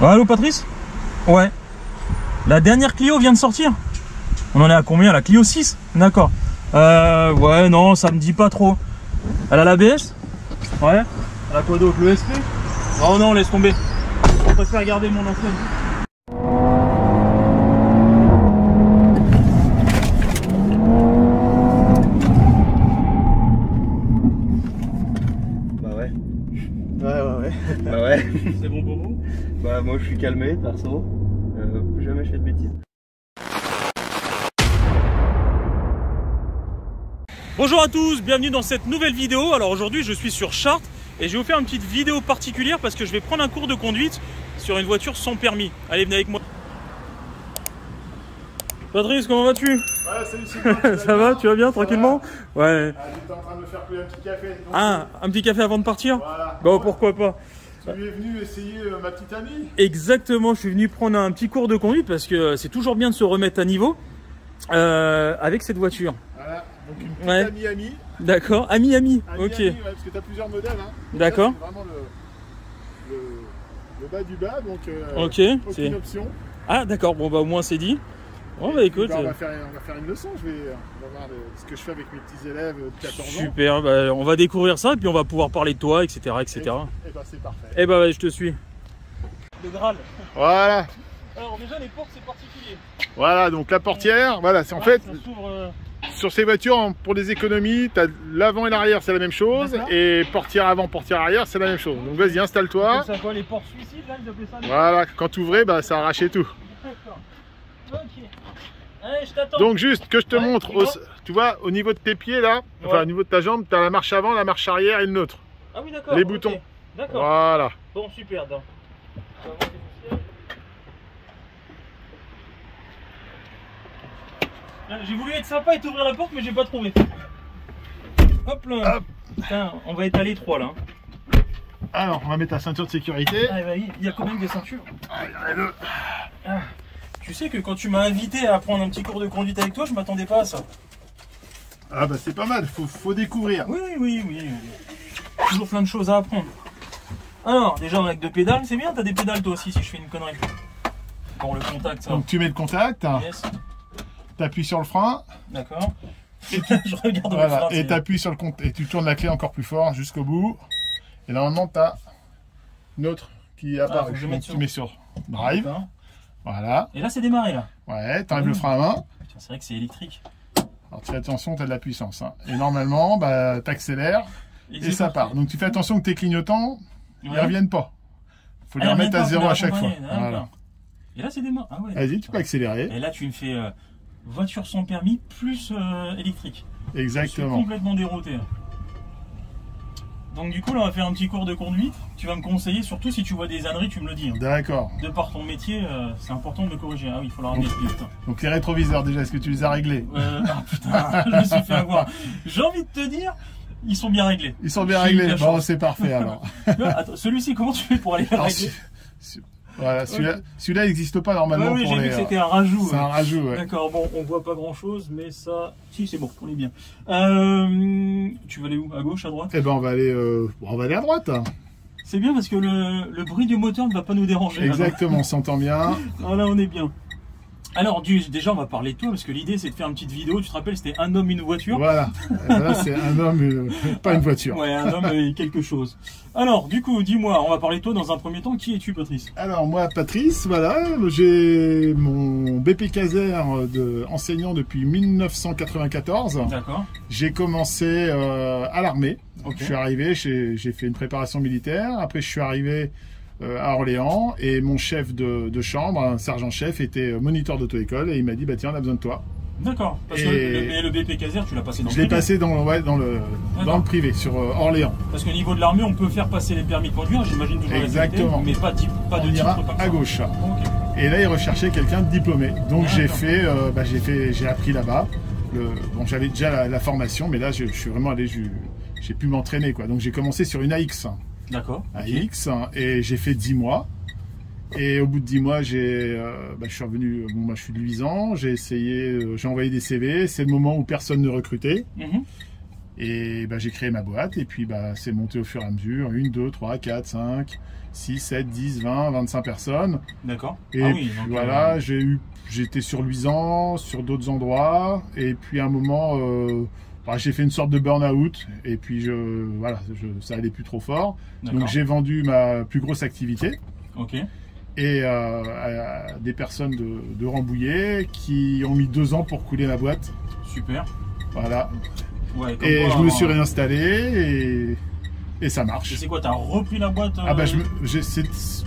Allô Patrice? Ouais. La dernière Clio vient de sortir. On en est à combien? La Clio 6? D'accord. Ouais, non, ça me dit pas trop. Elle a l'ABS? Ouais. Elle a quoi d'autre? Le SP? Oh non, laisse tomber. Je préfère garder mon ancienne. Bah ouais. Ouais. Bah ouais. C'est bon pour vous? Bah moi je suis calmé perso. Plus jamais je fais de bêtises. Bonjour à tous, bienvenue dans cette nouvelle vidéo. Alors aujourd'hui je suis sur Chartres et je vais vous faire une petite vidéo particulière parce que je vais prendre un cours de conduite sur une voiture sans permis. Allez, venez avec moi. Patrice, comment vas-tu? Ouais, salut Sylvain. Ça va, tu vas bien, tranquillement? Ouais. J'étais en train de me faire couler un petit café. Donc, Ah, un petit café avant de partir? voilà. Bon, pourquoi pas. Tu es venu essayer ma petite amie? Exactement, je suis venu prendre un petit cours de conduite parce que c'est toujours bien de se remettre à niveau avec cette voiture. Voilà, donc une petite amie. D'accord, ami. Ok. Ouais, parce que tu as plusieurs modèles. Hein. D'accord. C'est vraiment le bas du bas, donc Ok. aucune option. Ah d'accord, bon bah au moins c'est dit. Bon bah écoute. Bah, on va faire une leçon, on va voir ce que je fais avec mes petits élèves de 14 ans. Super, bah, on va découvrir ça et puis on va pouvoir parler de toi, etc. Et bah c'est parfait. Et bah ouais, je te suis. Le Graal. Voilà. Alors déjà les portes c'est particulier. Voilà, donc la portière, voilà, c'est en fait... Ça s'ouvre, Sur ces voitures, pour des économies, tu as l'avant et l'arrière, c'est la même chose. Et portière avant, portière arrière, c'est la même chose. Donc vas-y, installe-toi. C'est quoi, les portes suicides là, ils appelaient ça? Voilà, quand tu ouvrais, bah, ça arrachait tout. D'accord. Ok. Allez, je t'attends. Donc juste que je te montre, tu vois, au niveau de tes pieds là, enfin au niveau de ta jambe, tu as la marche avant, la marche arrière et le neutre. Ah oui, d'accord. Les boutons. D'accord. Voilà. Bon, super. Donc. J'ai voulu être sympa et t'ouvrir la porte, mais j'ai pas trouvé. Hop là. Hop. Putain, on va être à l'étroit là. Alors, on va mettre ta ceinture de sécurité. Ah, bah, il y a quand même des ceintures. Ah, il y en a deux. Ah. Tu sais que quand tu m'as invité à prendre un petit cours de conduite avec toi, je m'attendais pas à ça. Ah bah c'est pas mal, faut découvrir. Oui. Toujours plein de choses à apprendre. Alors, déjà avec deux pédales, c'est bien, t'as des pédales toi aussi si je fais une connerie. Pour le contact, ça. Donc tu mets le contact, Yes. tu appuies sur le frein. D'accord. Je regarde Voilà, le frein. et tu appuies sur le compte et tu tournes la clé encore plus fort jusqu'au bout. Et normalement tu as une autre qui apparaît. Donc tu mets sur drive. Voilà. Et là c'est démarré là. Ouais, tu enlèves le frein à main. C'est vrai que c'est électrique. Alors tu fais attention, tu as de la puissance. Hein. Et normalement, bah, tu accélères et ça part. Donc tu fais attention que tes clignotants ils ne reviennent pas. Il faut les remettre à zéro à chaque fois. Voilà. Et là c'est démarré. Ah ouais. Vas-y, tu peux accélérer. Et là tu me fais voiture sans permis plus électrique. Exactement. Je suis complètement dérouté. Donc du coup là on va faire un petit cours de conduite. Tu vas me conseiller, surtout si tu vois des âneries, tu me le dis. Hein. D'accord. De par ton métier, c'est important de me corriger. Ah oui, il faut la ramener plus vite. Donc les rétroviseurs déjà, est-ce que tu les as réglés? Ah putain, je me suis fait avoir. J'ai envie de te dire, ils sont bien réglés. Ils sont bien réglés. Bon, c'est parfait alors. Attends, celui-ci, comment tu fais pour aller le régler? Voilà, celui-là n'existe pas normalement. Oui, j'ai vu que c'était un rajout. C'est un rajout, ouais. D'accord, bon, on voit pas grand-chose, mais ça... Si, c'est bon, on est bien. Tu vas aller où? À gauche, à droite? Eh ben, on va aller à droite. Hein. C'est bien parce que le bruit du moteur ne va pas nous déranger. Exactement, on s'entend bien. Voilà, on est bien. Alors, déjà, on va parler de toi parce que l'idée, c'est de faire une petite vidéo. Tu te rappelles, c'était un homme, une voiture. Voilà. Là, c'est un homme, pas une voiture. Ouais, un homme et quelque chose. Alors, du coup, dis-moi, on va parler de toi dans un premier temps. Qui es-tu, Patrice? Alors, moi, Patrice, voilà, j'ai mon BP Caser enseignant depuis 1994. D'accord. J'ai commencé à l'armée. Okay. Je suis arrivé, j'ai fait une préparation militaire. Après, je suis arrivé à Orléans et mon chef de chambre, un sergent-chef, était moniteur d'auto-école et il m'a dit bah tiens on a besoin de toi. D'accord. Parce que le BP Caser tu l'as passé dans le privé. Je l'ai passé dans le privé sur Orléans. Parce qu'au niveau de l'armée on peut faire passer les permis de conduire, j'imagine toujours. Exactement. Mais pas de titre comme ça. À gauche. Okay. Et là il recherchait quelqu'un de diplômé. Donc j'ai appris là-bas. Bon j'avais déjà la formation mais là je suis vraiment allé, j'ai pu m'entraîner quoi. Donc j'ai commencé sur une AX. D'accord. AX et j'ai fait 10 mois. Et au bout de 10 mois, je suis revenu, moi je suis de Luisan, j'ai envoyé des CV, c'est le moment où personne ne recrutait. Et bah, j'ai créé ma boîte et puis bah, c'est monté au fur et à mesure. 1, 2, 3, 4, 5, 6, 7, 10, 20, 25 personnes. D'accord. Et Ah puis, oui, donc, voilà, j'étais sur Luisan, sur d'autres endroits. Et puis à un moment, bah, j'ai fait une sorte de burn-out. Et puis voilà, ça allait plus trop fort. Donc j'ai vendu ma plus grosse activité. Ok. Et à des personnes de Rambouillet qui ont mis 2 ans pour couler ma boîte. Super. Voilà. Ouais, Et je me suis réinstallé et ça marche. Et c'est quoi, t'as repris la boîte Ah bah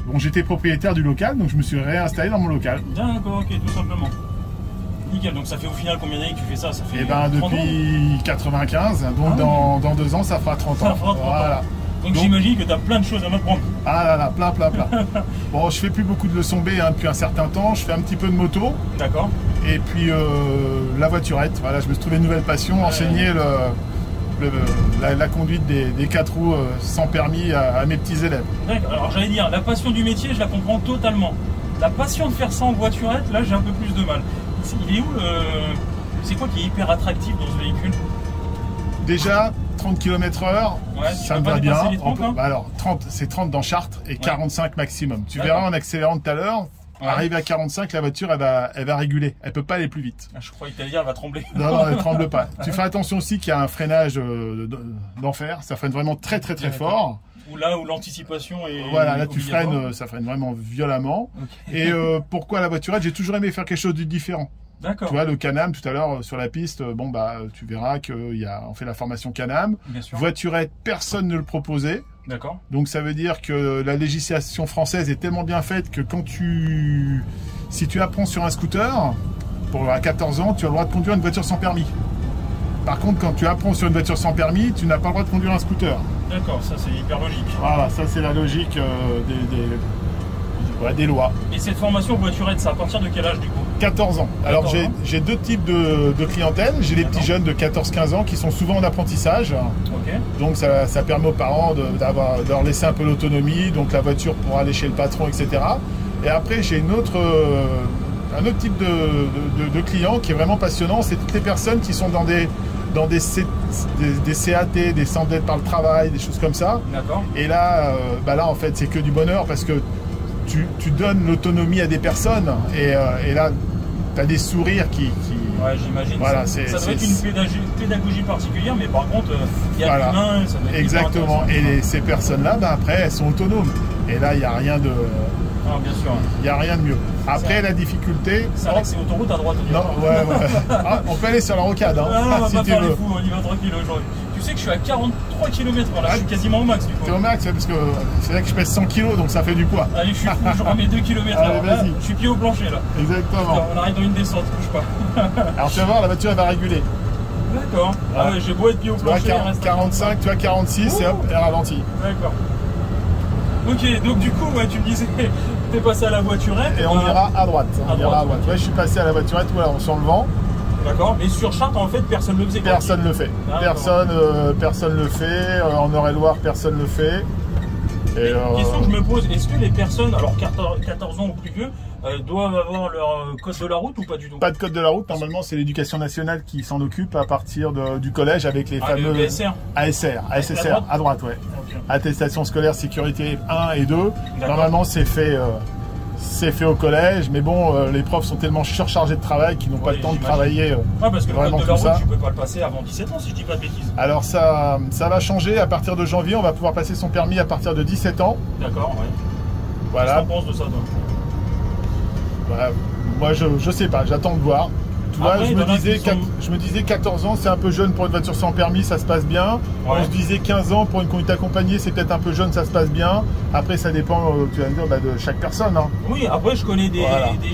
bon, j'étais propriétaire du local, donc je me suis réinstallé dans mon local. D'accord, ok, tout simplement. Nickel, donc ça fait au final combien d'années que tu fais ça? Ça fait Et ben depuis 95, donc dans 2 ans ça fera 30 ans. Ça fera 30 voilà. ans. Donc j'imagine que tu as plein de choses à m'apprendre. Ah là là, plein. Bon, je fais plus beaucoup de leçons B depuis un certain temps, je fais un petit peu de moto. D'accord. Et puis la voiturette, voilà, je me suis trouvé une nouvelle passion, enseigner la conduite des 4 roues sans permis à mes petits élèves. D'accord, alors j'allais dire, la passion du métier, je la comprends totalement. La passion de faire ça en voiturette, là j'ai un peu plus de mal. Il est où c'est quoi qui est hyper attractif dans ce véhicule? Déjà, 30 km/h, ouais, ça me va bien. 30, hein. Bah alors, 30, c'est 30 dans Chartres et 45 maximum. Tu verras en accélérant tout à l'heure, arrivé à 45, la voiture, elle va réguler. Elle peut pas aller plus vite. Ah, je croyais que t'allais dire, elle va trembler. Non, elle tremble pas. Tu fais attention aussi qu'il y a un freinage d'enfer. Ça freine vraiment très fort. Ou là où l'anticipation est. Voilà, là tu freines, ça freine vraiment violemment. Okay. Et pourquoi la voiturette? J'ai toujours aimé faire quelque chose de différent. D'accord. Tu vois, le Can-Am, tout à l'heure, sur la piste, bon, bah, tu verras qu'on fait la formation Can-Am. Voiturette, personne ne le proposait. D'accord. Donc, ça veut dire que la législation française est tellement bien faite que si tu apprends sur un scooter, à 14 ans, tu as le droit de conduire une voiture sans permis. Par contre, quand tu apprends sur une voiture sans permis, tu n'as pas le droit de conduire un scooter. D'accord, ça c'est hyper logique. Voilà, ça c'est la logique des lois. Et cette formation voiturette, c'est à partir de quel âge du coup? 14 ans. Alors j'ai 2 types de clientèle. J'ai les petits jeunes de 14-15 ans qui sont souvent en apprentissage. Okay. Donc ça permet aux parents de leur laisser un peu l'autonomie, donc la voiture pour aller chez le patron, etc. Et après j'ai un autre type de client qui est vraiment passionnant. C'est toutes les personnes qui sont dans des CAT, des centres d'aide par le travail, des choses comme ça. D'accord. Et là, là en fait c'est que du bonheur parce que tu donnes l'autonomie à des personnes et là tu as des sourires qui... Ouais, j'imagine. Voilà, ça doit être une pédagogie particulière, mais par contre il y a l'humain, ça doit être exactement. Et ces personnes-là, après elles sont autonomes. Et là il n'y a rien de... Ah, bien sûr. Il n'y a rien de mieux. Après, la difficulté... C'est vrai que c'est autoroute à droite. Non, ouais. Ah, on peut aller sur la rocade. Hein, on va si pas tu faire veux. les fous, on y va tranquille aujourd'hui. Tu sais que je suis à 43 km là, je suis quasiment au max du coup. T'es au max, parce que c'est vrai que je pèse 100 kg, donc ça fait du poids. Allez, je suis fou, je remets 2 km là. Vas-y. Je suis pied au plancher là. Exactement. On arrive dans une descente, bouge pas. Alors tu vas voir, la voiture elle va réguler. D'accord. Ah ouais, j'ai beau être pied au plancher. 45, tu vois 46, et hop, elle ralentit. D'accord. Ok, donc du coup, ouais, tu me disais, t'es passé à la voiturette. Et on ira à droite. À droite. Ouais, je suis passé à la voiturette, voilà, sur le vent. D'accord, mais sur Chartres, en fait, personne ne le faisait. Personne ne le fait. Personne le fait. En Eure-et-Loire, personne ne le fait. Question que je me pose, est-ce que les personnes, alors 14 ans ou plus vieux, doivent avoir leur code de la route ou pas du tout? Pas de code de la route, normalement c'est l'éducation nationale qui s'en occupe à partir du collège avec les fameux ASR, à droite, ouais. Okay. Attestation scolaire sécurité 1 et 2. Normalement c'est fait au collège, mais bon, les profs sont tellement surchargés de travail qu'ils n'ont pas le temps de travailler. Parce que le code de la route, tu peux pas le passer avant 17 ans, si je dis pas de bêtises. Alors ça va changer à partir de janvier, on va pouvoir passer son permis à partir de 17 ans. D'accord, ouais. Voilà. Qu'est-ce que tu penses de ça, toi? Voilà. Moi, je sais pas, j'attends de voir. Tu vois, je me disais 14 ans, c'est un peu jeune pour une voiture sans permis, ça se passe bien. Ouais. On se disait 15 ans pour une conduite accompagnée, c'est peut-être un peu jeune, ça se passe bien. Après, ça dépend, tu vas me dire, de chaque personne. Hein. Oui, après, je connais des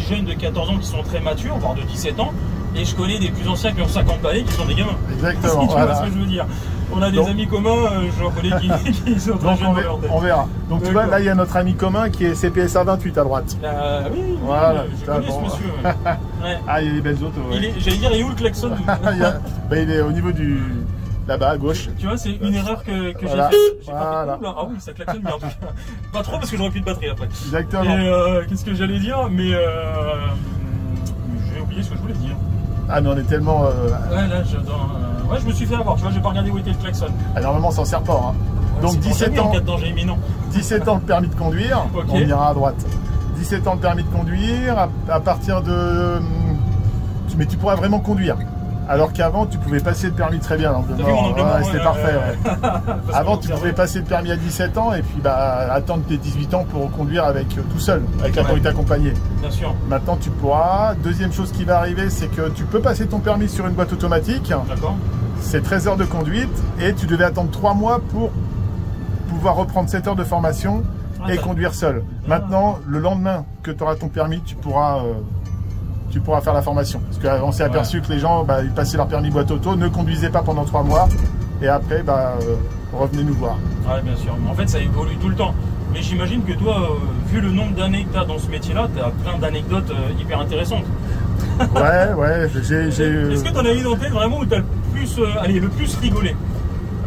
jeunes de 14 ans qui sont très matures, voire de 17 ans. Et je connais des plus anciens qui ont 50 balais qui sont des gamins. Exactement. Si tu vois ce que je veux dire. On a des amis communs, j'en connais qui sont très jeunes. On verra. Donc tu vois, là il y a notre ami commun qui est CPSA 28 à droite. Oui, voilà, je connais ce monsieur. Ouais. Ah, il y a des belles autos. Ouais. J'allais dire, il est où le klaxon? Il est au niveau du... là-bas à gauche. Tu vois, c'est une erreur que j'ai faite. Ah oui, ça klaxonne bien. Pas trop parce que j'aurais plus de batterie après. Exactement. Et qu'est-ce que j'allais dire? Mais j'ai oublié ce que je voulais dire. Ah mais on est tellement... Ouais, là j'adore... Ouais, je me suis fait avoir, tu vois, j'ai pas regardé où était le klaxon. Ah, normalement, ça en sert pas. Hein. Donc 17 ans, 17 ans de permis de conduire, on ira à droite. 17 ans de permis de conduire, à partir de... Mais tu pourras vraiment conduire. Alors qu'avant, tu pouvais passer le permis très bien. C'était parfait. Ouais. Avant, tu pouvais passer le permis à 17 ans et puis attendre tes 18 ans pour conduire avec tout seul, avec la conduite accompagnée. Bien sûr. Maintenant, tu pourras. Deuxième chose qui va arriver, c'est que tu peux passer ton permis sur une boîte automatique. D'accord. C'est 13 heures de conduite et tu devais attendre 3 mois pour pouvoir reprendre 7 heures de formation et conduire seul. Maintenant, le lendemain que tu auras ton permis, tu pourras faire la formation. Parce qu'on s'est aperçu que les gens, ils passaient leur permis boîte auto, ne conduisaient pas pendant 3 mois et après, revenez nous voir. Ouais, bien sûr. En fait, ça évolue tout le temps. Mais j'imagine que toi, vu le nombre d'années que tu as dans ce métier-là, tu as plein d'anecdotes hyper intéressantes. Ouais, Est-ce que tu en as une en tête vraiment où tu as le plus rigolé?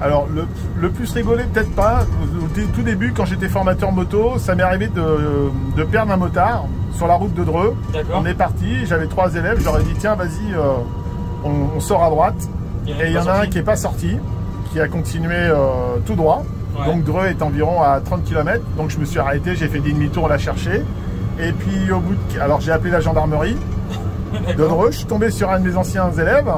Alors, le plus rigolé, peut-être pas. Au tout début, quand j'étais formateur moto, ça m'est arrivé de perdre un motard sur la route de Dreux. On est parti, j'avais 3 élèves, je leur ai dit tiens, vas-y, on sort à droite. Et il y en a un qui n'est pas sorti, qui a continué tout droit. Ouais. Donc Dreux est environ à 30 km. Donc je me suis arrêté, j'ai fait des demi-tours, on l'a cherché. Et puis au bout de... Alors j'ai appelé la gendarmerie de Dreux, je suis tombé sur un de mes anciens élèves,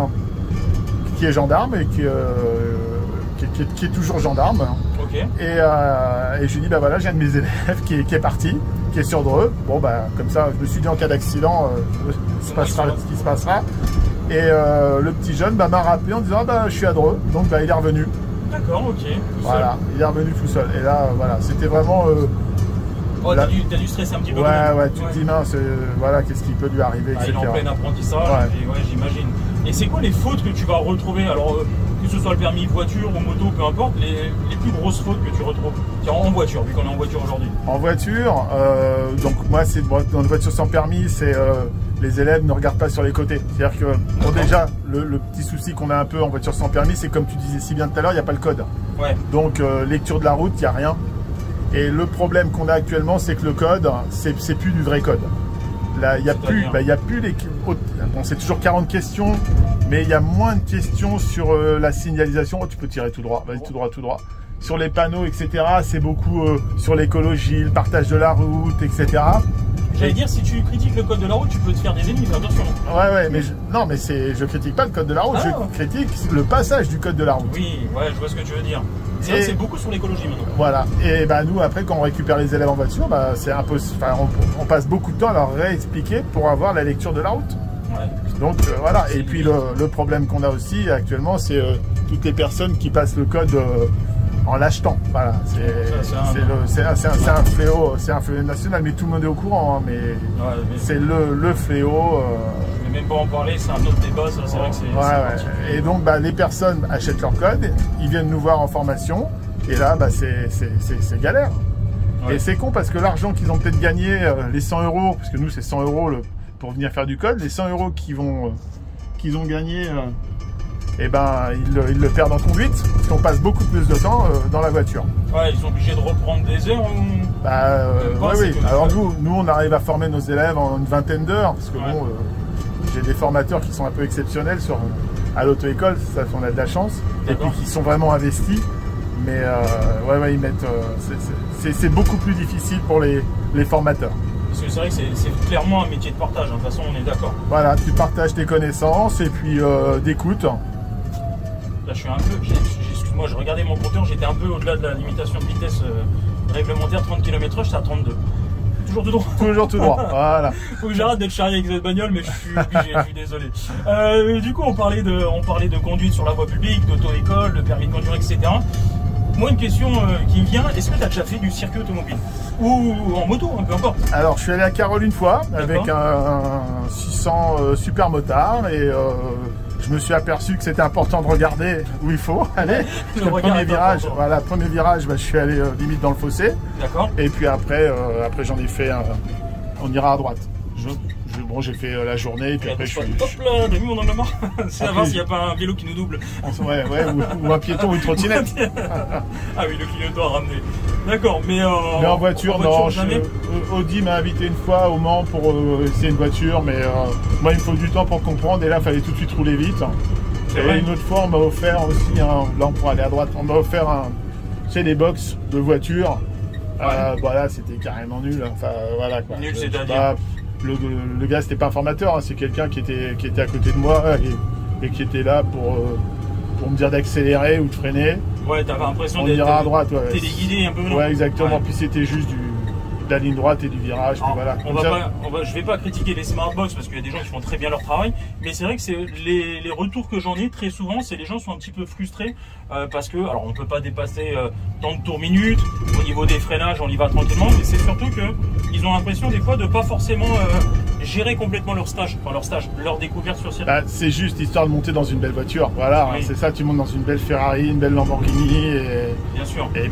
qui est gendarme et qui est toujours gendarme. Okay. Et je lui ai dit, voilà, j'ai un de mes élèves qui est parti, qui est sur Dreux. Bon, comme ça, je me suis dit, en cas d'accident, ce qui se passera. Et le petit jeune m'a rappelé en disant, je suis à Dreux. Donc, il est revenu. D'accord, ok. Voilà, il est revenu tout seul. Et là, voilà, c'était vraiment... t'as dû stresser un petit peu. Ouais, tu te dis, mince, voilà, qu'est-ce qui peut lui arriver, etc. Il est en plein apprentissage, j'imagine. Et c'est quoi les fautes que tu vas retrouver? Alors, que ce soit le permis voiture ou moto, peu importe, les plus grosses fautes que tu retrouves en voiture, vu qu'on est en voiture aujourd'hui. En voiture, donc moi, c'est dans une voiture sans permis, c'est les élèves ne regardent pas sur les côtés. C'est-à-dire que, déjà, le petit souci qu'on a un peu en voiture sans permis, c'est comme tu disais si bien tout à l'heure, il n'y a pas le code. Ouais. Donc, lecture de la route, il n'y a rien. Et le problème qu'on a actuellement, c'est que le code, c'est plus du vrai code. Là, il n'y a plus les... Bon, c'est toujours 40 questions, mais il y a moins de questions sur la signalisation. Oh, tu peux tirer tout droit, vas-y, tout droit. Sur les panneaux, etc. C'est beaucoup sur l'écologie, le partage de la route, etc. J'allais dire, si tu critiques le code de la route, tu peux te faire des ennemis, attention. Ouais, mais je critique pas le code de la route, je critique le passage du code de la route. Oui, ouais, je vois ce que tu veux dire. C'est beaucoup sur l'écologie maintenant. Voilà. Et nous, après, quand on récupère les élèves en voiture, c'est impossible. On passe beaucoup de temps à leur réexpliquer pour avoir la lecture de la route. Ouais. Donc voilà. Et puis le problème qu'on a aussi actuellement, c'est toutes les personnes qui passent le code en l'achetant. Voilà. C'est un fléau, national, mais tout le monde est au courant. Hein, mais c'est le fléau. Mais même pas en parler, c'est un autre débat. C'est vrai que c'est. Et donc les personnes achètent leur code, ils viennent nous voir en formation, et là c'est galère. Ouais. Et c'est con parce que l'argent qu'ils ont peut-être gagné, les 100 €, parce que nous c'est 100 € pour venir faire du code, les 100 € qu'ils ont gagné, ils le perdent en conduite, parce qu'on passe beaucoup plus de temps dans la voiture. Ouais, ils sont obligés de reprendre des heures ou... Oui. Alors nous on arrive à former nos élèves en une vingtaine d'heures, parce que j'ai des formateurs qui sont un peu exceptionnels à l'auto-école, ça on a de la chance, et puis qui sont vraiment investis. Mais ils mettent. C'est beaucoup plus difficile pour les formateurs. Parce que c'est vrai que c'est clairement un métier de partage, de toute façon on est d'accord. Voilà, tu partages tes connaissances et puis d'écoute. Là je suis un peu. Excuse-moi, je regardais mon compteur, j'étais un peu au-delà de la limitation de vitesse réglementaire, 30 km/h, c'est à 32. Toujours tout droit. Toujours tout droit, voilà. Faut que j'arrête d'être charrié avec cette bagnole, mais je suis obligé, je suis désolé. Du coup, on parlait de conduite sur la voie publique, d'auto-école, de permis de conduire, etc. Moi, une question qui me vient, est-ce que tu as déjà fait du circuit automobile? Ou en moto, peu importe. Alors, je suis allé à Carole une fois, avec un 600 super motard, et je me suis aperçu que c'était important de regarder où il faut aller. Le premier virage, premier virage, je suis allé limite dans le fossé. D'accord. Et puis après j'en ai fait on ira à droite. J'ai fait la journée et puis après je suis... Hop là, t'as vu mon angle mort. C'est à voir s'il n'y a pas un vélo qui nous double. Ou un piéton ou une trottinette. Ah oui, le clignotant à ramener. D'accord, mais en voiture, non. Audi m'a invité une fois au Mans pour essayer une voiture, mais moi il me faut du temps pour comprendre et là il fallait tout de suite rouler vite. Et une autre fois, on m'a offert aussi, là on pourra aller à droite, on m'a offert des box de voitures. Voilà, c'était carrément nul. Enfin, voilà quoi. Nul, c'est-à-dire le gars, c'était pas un formateur, hein, c'est quelqu'un qui était à côté de moi et qui était là pour me dire d'accélérer ou de freiner. Ouais, t'avais l'impression d'être. On ira à droite, ouais. Téléguidé un peu, non? Ouais, exactement. Ouais. Puis c'était juste de la ligne droite et du virage. Alors, voilà. Je vais pas critiquer les Smartbox parce qu'il y a des gens qui font très bien leur travail, mais c'est vrai que c'est les retours que j'en ai très souvent, c'est les gens sont un petit peu frustrés parce que, alors on peut pas dépasser tant de tours minutes, au niveau des freinages on y va tranquillement, mais c'est surtout que ils ont l'impression des fois de pas forcément gérer complètement leur stage, leur découverte sur circuit. C'est juste histoire de monter dans une belle voiture, voilà, oui. C'est ça, tu montes dans une belle Ferrari, une belle Lamborghini, bien sûr. Et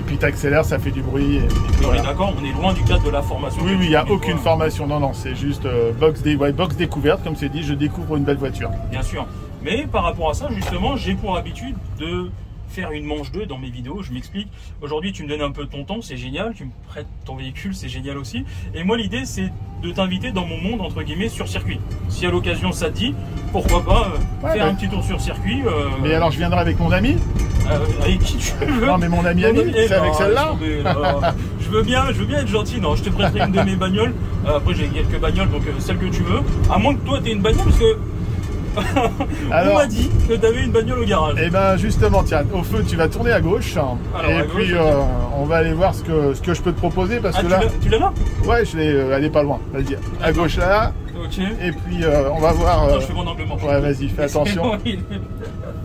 puis t'accélères, ça fait du bruit. On est d'accord, on est loin du cadre de la formation. Oui, il n'y a aucune formation, non, c'est juste box découverte, comme c'est dit, je découvre une belle voiture. Bien sûr, mais par rapport à ça, justement, j'ai pour habitude de faire une manche 2 dans mes vidéos, je m'explique. Aujourd'hui, tu me donnes un peu ton temps, c'est génial, tu me prêtes ton véhicule, c'est génial aussi. Et moi, l'idée, c'est de t'inviter dans mon monde, entre guillemets, sur circuit. Si à l'occasion, ça te dit, pourquoi pas faire un petit tour sur circuit. Mais alors, je viendrai avec mon ami avec qui tu veux. Non, mais mon ami, c'est avec celle-là. Je veux bien être gentil. Non, je te prêterai une de mes bagnoles. Après, j'ai quelques bagnoles, donc celle que tu veux. À moins que toi, tu aies une bagnole, parce que on m'a dit que tu avais une bagnole au garage. Et ben justement, tiens, au feu, tu vas tourner à gauche. Puis on va aller voir ce que je peux te proposer parce que là. Tu l'as là? Ouais, je l'ai. Elle est pas loin. Vas-y, à gauche là. Ok. Et puis on va voir. Attends, je fais mon angle mort. Ouais, vas-y, fais attention.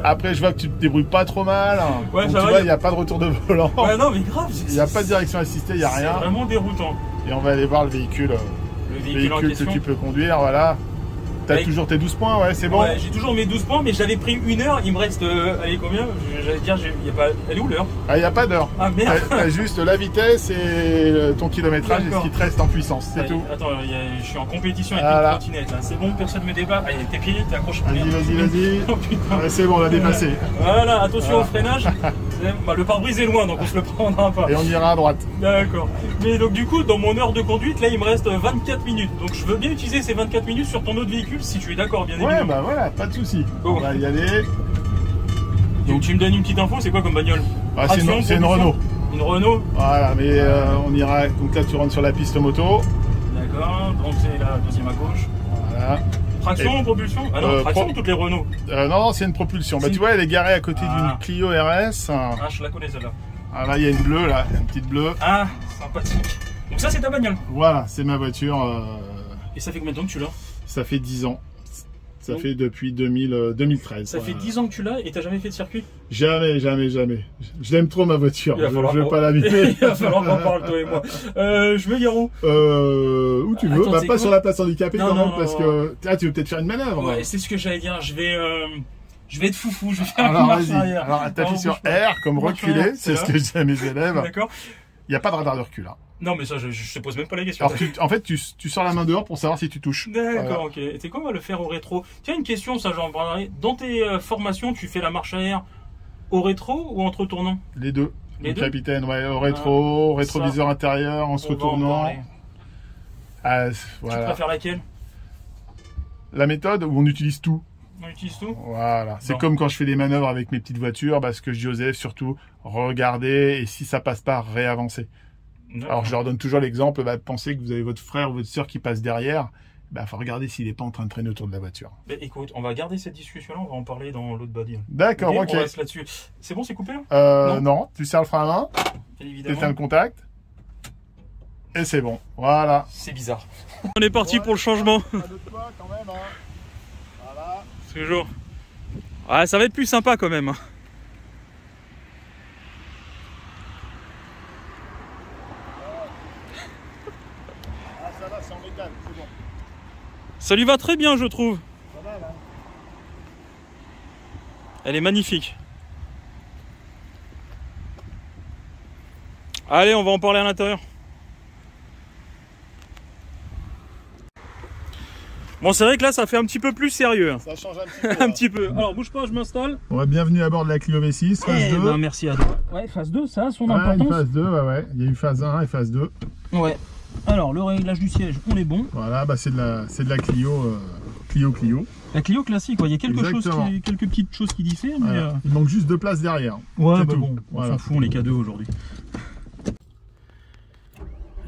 Après, je vois que tu te débrouilles pas trop mal. Ouais, donc, tu vois, il n'y a pas de retour de volant. Ouais, non, mais grave. Il n'y a pas de direction assistée, il n'y a rien. C'est vraiment déroutant. Et on va aller voir le véhicule. Le véhicule que tu peux conduire, voilà. T'as toujours tes 12 points, ouais, c'est bon. Ouais, j'ai toujours mes 12 points, mais j'avais pris 1 heure, il me reste, allez, combien? J'allais dire, y a pas... Elle est où l'heure? Ah, il n'y a pas d'heure. Ah merde. T'as juste la vitesse et ton kilométrage et ce qui te reste en puissance, c'est tout. Attends, je suis en compétition avec une trottinette, là. C'est bon, personne ne me débat. Allez, tes pieds, t'es accroché. Vas-y. Oh, ouais, c'est bon, on l'a dépassé. Voilà, attention au freinage. Le pare-brise est loin, donc on se le prendra pas. Et on ira à droite. D'accord. Mais donc du coup, dans mon heure de conduite, là, il me reste 24 minutes. Donc je veux bien utiliser ces 24 minutes sur ton autre véhicule, si tu es d'accord, bien évidemment. Ouais, bah voilà, pas de souci. On va y aller. Donc tu me donnes une petite info, c'est quoi comme bagnole? C'est une Renault. Une Renault? Voilà, mais on ira. Donc là, tu rentres sur la piste moto. D'accord, donc c'est la deuxième à gauche. Voilà. Traction, propulsion? Ah non, traction, toutes les Renault. Non, c'est une propulsion. Bah tu vois, elle est garée à côté d'une Clio RS. Ah, je la connais celle-là. Ah là, il y a une bleue, là, une petite bleue. Ah, sympathique. Donc ça, c'est ta bagnole? Voilà, c'est ma voiture. Et ça fait combien de temps que tu l'as? Ça fait 10 ans. Ça fait depuis 2013. Ça fait 10 ans que tu l'as et t'as jamais fait de circuit? Jamais. Je l'aime trop ma voiture. Je veux pas l'abîmer. Il va falloir qu'on parle toi et moi. Je me gare où? Où tu veux. Attends, pas sur la place handicapée quand même parce que tu veux peut-être faire une manœuvre. Ouais, c'est ce que j'allais dire. Je vais être foufou. Je vais faire une marche arrière. Alors t'appuies sur R comme reculer. C'est ce que je dis à mes élèves. D'accord. Il n'y a pas de radar de recul. Non, mais ça, je te pose même pas la question. Alors, en fait, tu sors la main dehors pour savoir si tu touches. D'accord, ok. Et c'est comment le faire au rétro? Tiens, une question, ça j'en parlerai. Dans tes formations, tu fais la marche arrière au rétro ou entre tournant? Les deux. Les deux, capitaine, ouais, au rétro, rétroviseur intérieur, en se retournant. Voilà. Tu préfères laquelle? La méthode où on utilise tout. On utilise tout? Voilà. C'est comme quand je fais des manœuvres avec mes petites voitures, ce que je dis aux élèves, surtout, regardez, et si ça passe pas, réavancez. Alors je leur donne toujours l'exemple, pensez que vous avez votre frère ou votre soeur qui passe derrière, faut regarder s'il n'est pas en train de traîner autour de la voiture. Écoute, on va garder cette discussion-là, on va en parler dans l'autre body. D'accord, ok. On reste là-dessus. C'est bon, c'est coupé là? Non, tu serres le frein à main, tu éteins le contact, et c'est bon, voilà. C'est bizarre. On est parti pour le changement. Quand même, hein. Voilà. Toujours. Ouais, ça va être plus sympa quand même. Ça lui va très bien, je trouve. Elle est magnifique. Allez, on va en parler à l'intérieur. Bon, c'est vrai que là, ça fait un petit peu plus sérieux. Ça change un petit peu. Un petit peu. Alors, bouge pas, je m'installe. Ouais, bienvenue à bord de la Clio V6, phase 2. Ben, merci à toi. Ouais, phase 2, ça a son importance. Phase 2, ouais. Il y a eu phase 1 et phase 2. Ouais. Alors, le réglage du siège, on est bon. Voilà, c'est de la Clio Clio Clio. La Clio classique, ouais. Il y a quelques petites choses qui diffèrent. Mais il manque juste 2 places derrière. Ouais, bah bon, on s'en fout, on est qu'à 2 aujourd'hui.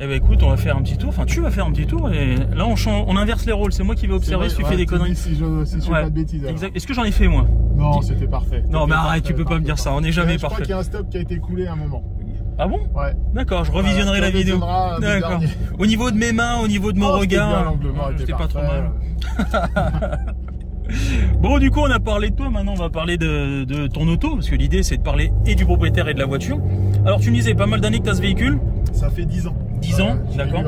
Eh ben écoute, on va faire un petit tour, enfin tu vas faire un petit tour et là on inverse les rôles, c'est moi qui vais observer si tu fais des conneries. Si je fais pas de bêtises. Exact. Est-ce que j'en ai fait moi? Non, c'était parfait. Non mais arrête, tu peux pas me dire ça, on n'est jamais parfait. Je crois qu'il y a un stop qui a été coulé à un moment. Ah bon? Ouais. D'accord, je revisionnerai la vidéo. D'accord. Au niveau de mes mains, au niveau de mon regard, c'était pas trop mal. Bon, du coup on a parlé de toi, maintenant on va parler de ton auto, parce que l'idée c'est de parler et du propriétaire et de la voiture. Alors tu me disais, pas mal d'années que tu as ce véhicule? Ça fait 10 ans. 10 ans, d'accord.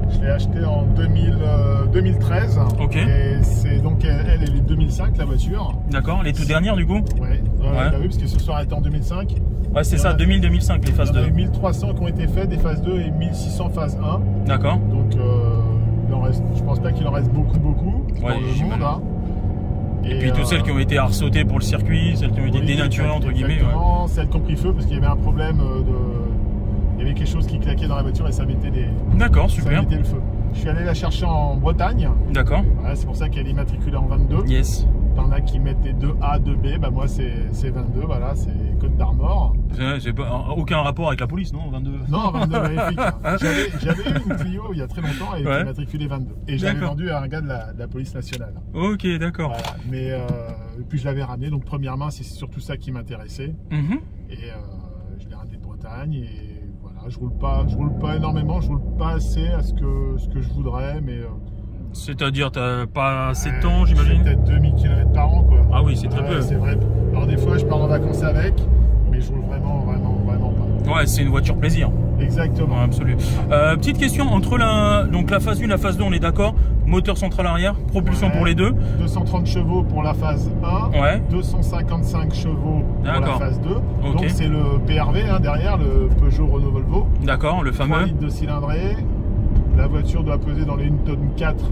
Je l'ai acheté en 2013. Ok. Et c'est donc elle est 2005 la voiture. D'accord, les toutes dernières du coup? Ouais. Bah oui, parce que ce soir elle était en 2005. Ouais, c'est ça, 2000-2005 les phases 2. Il y en a eu 1300 qui ont été faites, des phases 2 et 1600 phase 1. D'accord. Donc je pense pas qu'il en reste beaucoup dans le monde. Hein. Et puis toutes celles qui ont été arsautées pour le circuit, celles qui ont été dénaturées entre guillemets. Ouais. Celles qui ont pris feu parce qu'il y avait un problème il y avait quelque chose qui claquait dans la voiture et ça mettait D'accord, super. Ça mettait le feu. Je suis allé la chercher en Bretagne. D'accord. Voilà, c'est pour ça qu'elle est immatriculée en 22. Yes. T'en as qui mettent des 2A, 2B, bah moi c'est 22, voilà, c'est Côte d'Armor. C'est aucun rapport avec la police, non? 22. Non, 22 magnifique. J'avais une Clio il y a très longtemps, elle était immatriculée 22. Et j'avais vendu à un gars de la police nationale. Ok, d'accord. Voilà. Mais et puis je l'avais ramené, donc première main, c'est surtout ça qui m'intéressait. Et je l'ai ramené de Bretagne et voilà, je roule pas énormément, je roule pas assez à ce que je voudrais, mais c'est-à-dire, t'as pas assez de temps, j'imagine? Peut-être 2000 km par an, quoi. Ah oui, c'est très peu. C'est vrai. Alors des fois, je pars en vacances avec, mais je roule vraiment pas. Ouais, c'est une voiture plaisir. Exactement. Ouais, absolu. Petite question, entre la phase 1 et la phase 2, on est d'accord? Moteur central arrière, propulsion pour les deux. 230 chevaux pour la phase 1, 255 chevaux pour la phase 2. Okay. Donc c'est le PRV derrière, le Peugeot Renault Volvo. D'accord, le fameux. 3 litres de cylindrée. La voiture doit peser dans les 1 tonne 4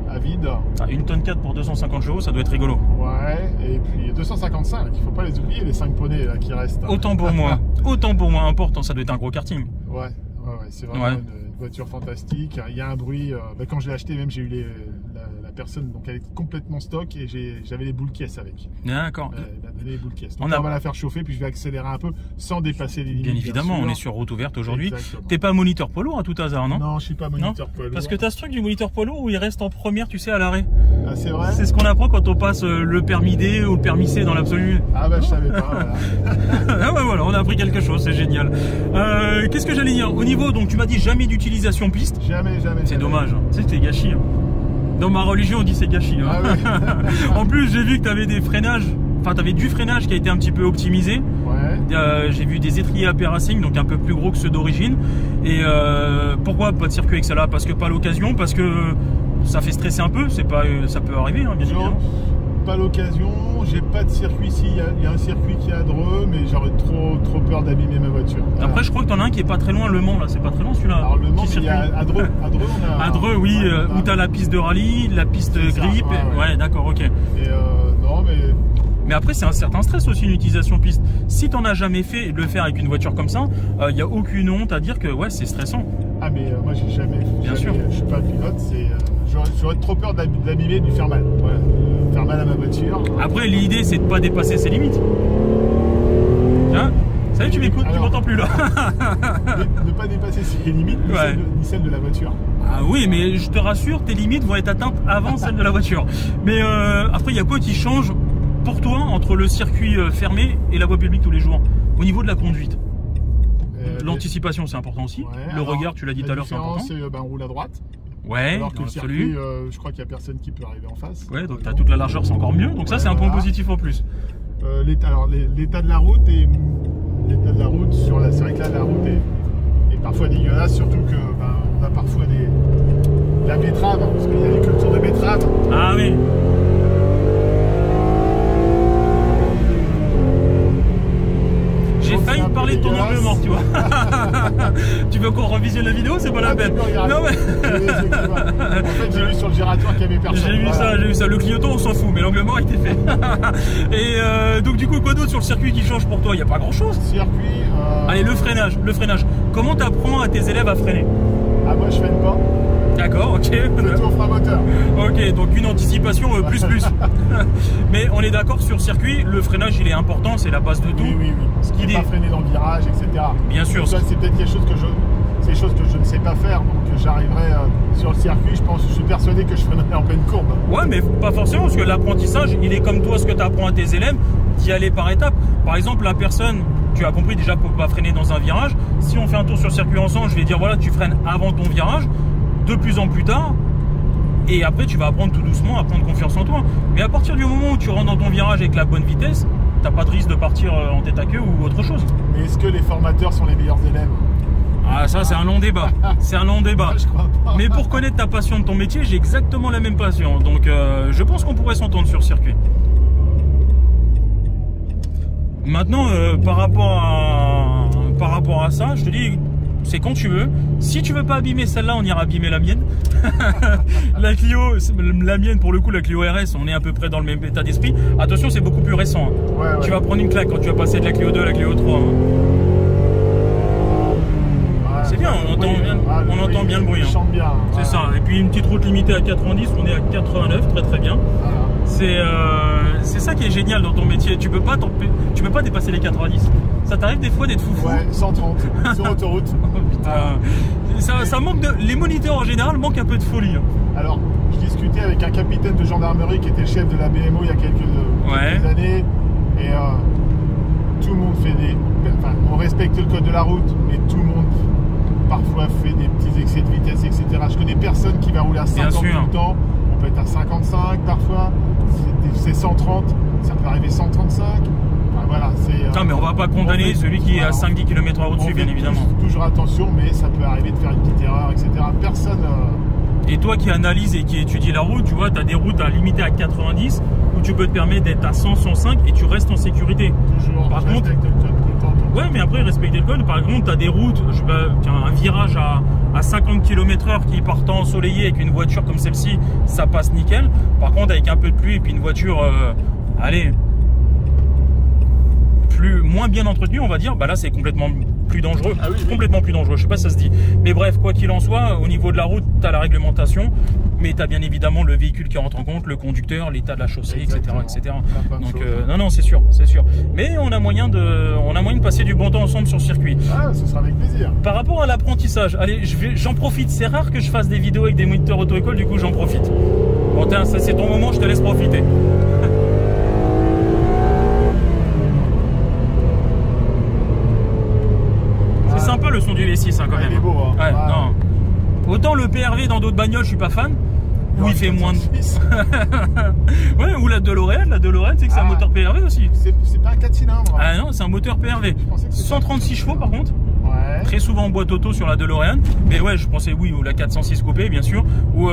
à vide. Ah, 1 tonne 4 pour 250 chevaux, ça doit être rigolo. Ouais, et puis 255, il faut pas les oublier, les 5 poneys là qui restent. Autant pour moi, important, ça doit être un gros karting. Ouais, c'est vraiment une voiture fantastique. Il y a un bruit, quand je l'ai acheté même j'ai eu la personne, donc elle est complètement stock et j'avais les boules caisses avec. D'accord. Elle a donné les boules caisses. Donc on va la faire chauffer puis je vais accélérer un peu sans dépasser les limites. Bien évidemment, on est sur route ouverte aujourd'hui. T'es pas moniteur poids lourd à tout hasard, non? Non, je suis pas moniteur poids lourd. Parce que t'as ce truc du moniteur poids lourd où il reste en première, tu sais, à l'arrêt. Ah, c'est vrai? C'est ce qu'on apprend quand on passe le permis D ou le permis C dans l'absolu. Ah bah je savais pas, voilà. Ah bah voilà, on a appris quelque chose, c'est génial. Qu'est-ce que j'allais dire? Au niveau, donc tu m'as dit jamais d'utilisation piste. Jamais. C'est dommage, tu sais, c'était gâchis. Dans ma religion, on dit c'est gâchis. Ah oui. En plus, j'ai vu que tu avais des freinages, enfin, tu avais du freinage qui a été un petit peu optimisé. Ouais. J'ai vu des étriers AP Racing, donc un peu plus gros que ceux d'origine. Et pourquoi pas de circuit avec celle-là? Parce que pas l'occasion, parce que ça fait stresser un peu, ça peut arriver, bien évidemment. Pas l'occasion, j'ai pas de circuit ici, il y a un circuit qui est à Dreux, mais j'aurais trop peur d'abîmer ma voiture. Après je crois que t'en as un qui est pas très loin, Le Mans là, c'est pas très loin celui-là. Alors Le Mans, il y a à Dreux, on a... À Dreux, oui, où t'as la piste de rallye, la piste grip, ouais d'accord, ok. Et non mais... Mais après c'est un certain stress aussi une utilisation piste. Si t'en as jamais fait et de le faire avec une voiture comme ça, il n'y a aucune honte à dire que ouais c'est stressant. Ah mais moi j'ai jamais... Bien sûr. Je suis pas pilote, j'aurais trop peur d'abîmer, de lui faire mal. Voilà. Faire mal à ma voiture. Après l'idée c'est de pas dépasser ses limites. Hein? Ça y est, tu m'écoutes, tu m'entends plus là. Ne pas dépasser ses limites ni celles de la voiture. Ah oui, mais je te rassure, tes limites vont être atteintes avant celles de la voiture. Mais après il y a quoi qui change pour toi entre le circuit fermé et la voie publique tous les jours au niveau de la conduite? L'anticipation c'est important aussi. Le regard, tu l'as dit tout à l'heure, c'est important. On roule à droite. Ouais, alors que le circuit, je crois qu'il n'y a personne qui peut arriver en face. Ouais, donc tu as toute la largeur, c'est encore mieux. Donc ça, c'est un point positif en plus. L'état de la route c'est vrai que là, la route est parfois dégueulasse, surtout que on a parfois la betterave, parce qu'il y a des cultures de betterave. Ah oui. J'ai failli parler de ton angle mort, tu vois. Tu veux qu'on revisionne la vidéo? C'est pas la peine. Non, mais... En fait, j'ai vu sur le giratoire qu'il y avait personne. J'ai vu ça. Le clignotant, on s'en fout, mais l'angle mort a été fait. Et donc, du coup, quoi d'autre sur le circuit qui change pour toi? Il n'y a pas grand chose. Circuit. Allez, le freinage. Comment tu apprends à tes élèves à freiner? Ah, moi, je freine pas. D'accord, ok. Le tour frein moteur. Ok, donc une anticipation plus. Mais on est d'accord sur circuit, le freinage il est important, c'est la base de tout. Oui. Ce qui n'est pas freiner dans le virage, etc. Bien sûr. Ça, c'est peut-être quelque chose que je ne sais pas faire, donc j'arriverai sur le circuit, je suis persuadé que je freinerai en pleine courbe. Ouais, mais pas forcément, parce que l'apprentissage, il est comme toi, ce que tu apprends à tes élèves, d'y aller par étapes. Par exemple, la personne, tu as compris déjà pour pas freiner dans un virage, si on fait un tour sur le circuit ensemble, je vais dire voilà, tu freines avant ton virage, de plus en plus tard, et après tu vas apprendre tout doucement à prendre confiance en toi. Mais à partir du moment où tu rentres dans ton virage avec la bonne vitesse, t'as pas de risque de partir en tête à queue ou autre chose. Mais est-ce que les formateurs sont les meilleurs élèves? Ah, ça c'est un long débat. C'est un long débat. Je crois pas. Mais pour connaître ta passion de ton métier, j'ai exactement la même passion. Donc je pense qu'on pourrait s'entendre sur circuit. Maintenant, par rapport à ça, je te dis, c'est quand tu veux. Si tu veux pas abîmer celle-là, on ira abîmer la mienne. La Clio, la mienne pour le coup, la Clio RS, on est à peu près dans le même état d'esprit. Attention, c'est beaucoup plus récent. Hein. Ouais. Tu vas prendre une claque quand tu vas passer de la Clio 2 à la Clio 3. Hein. C'est bien, on entend bien le bruit. Hein. Chante bien. C'est ça. Et puis une petite route limitée à 90, on est à 89, très bien. C'est ça qui est génial dans ton métier. Tu peux pas dépasser les 90. Ça t'arrive des fois d'être foufou. Ouais, 130 sur autoroute. Oh, putain. Ça manque de. Les moniteurs en général manquent un peu de folie. Hein. Alors, je discutais avec un capitaine de gendarmerie qui était le chef de la BMO il y a quelques années, et tout le monde fait enfin, on respecte le code de la route, mais tout le monde parfois fait des petits excès de vitesse, etc. Je connais personne qui va rouler à 50 tout le temps. On peut être à 55 parfois, c'est 130, ça peut arriver 135. Enfin, voilà, non, mais on va pas condamner celui qui est à 5-10 km/h au-dessus, bien évidemment. Toujours attention, mais ça peut arriver de faire une petite erreur, etc. Personne. Et toi qui analyses et qui étudie la route, tu vois, tu as des routes limitées à 90 où tu peux te permettre d'être à 100, 105 et tu restes en sécurité. Toujours, par contre, respecte le code tout le temps. Ouais, mais après, respecter le code, par exemple, tu as des routes, un virage à 50 km/h qui partant ensoleillé avec une voiture comme celle-ci, ça passe nickel. Par contre, avec un peu de pluie et puis une voiture, moins bien entretenue, on va dire, bah là c'est complètement plus dangereux. Ah oui. Complètement plus dangereux, je sais pas si ça se dit. Mais bref, quoi qu'il en soit, au niveau de la route, tu as la réglementation, mais tu as bien évidemment le véhicule qui rentre en compte, le conducteur, l'état de la chaussée, etc. Donc non, c'est sûr. Mais on a moyen de passer du bon temps ensemble sur le circuit. Ah, ce sera avec plaisir. Par rapport à l'apprentissage, allez, j'en profite. C'est rare que je fasse des vidéos avec des moniteurs auto-école, du coup j'en profite. Bon, tiens, ça c'est ton moment, je te laisse profiter. C'est sympa le son du V6 hein, quand même. Il est beau, hein. Ouais, non. Autant le PRV dans d'autres bagnoles, je suis pas fan. Où il fait moins de. Ouais, ou la DeLorean, tu sais que c'est un moteur PRV aussi. C'est pas un 4 cylindres. Ah non, c'est un moteur PRV. 136 chevaux par contre. Ouais. Très souvent en boîte auto sur la DeLorean. Mais ouais, je pensais oui, ou la 406 coupée bien sûr. Où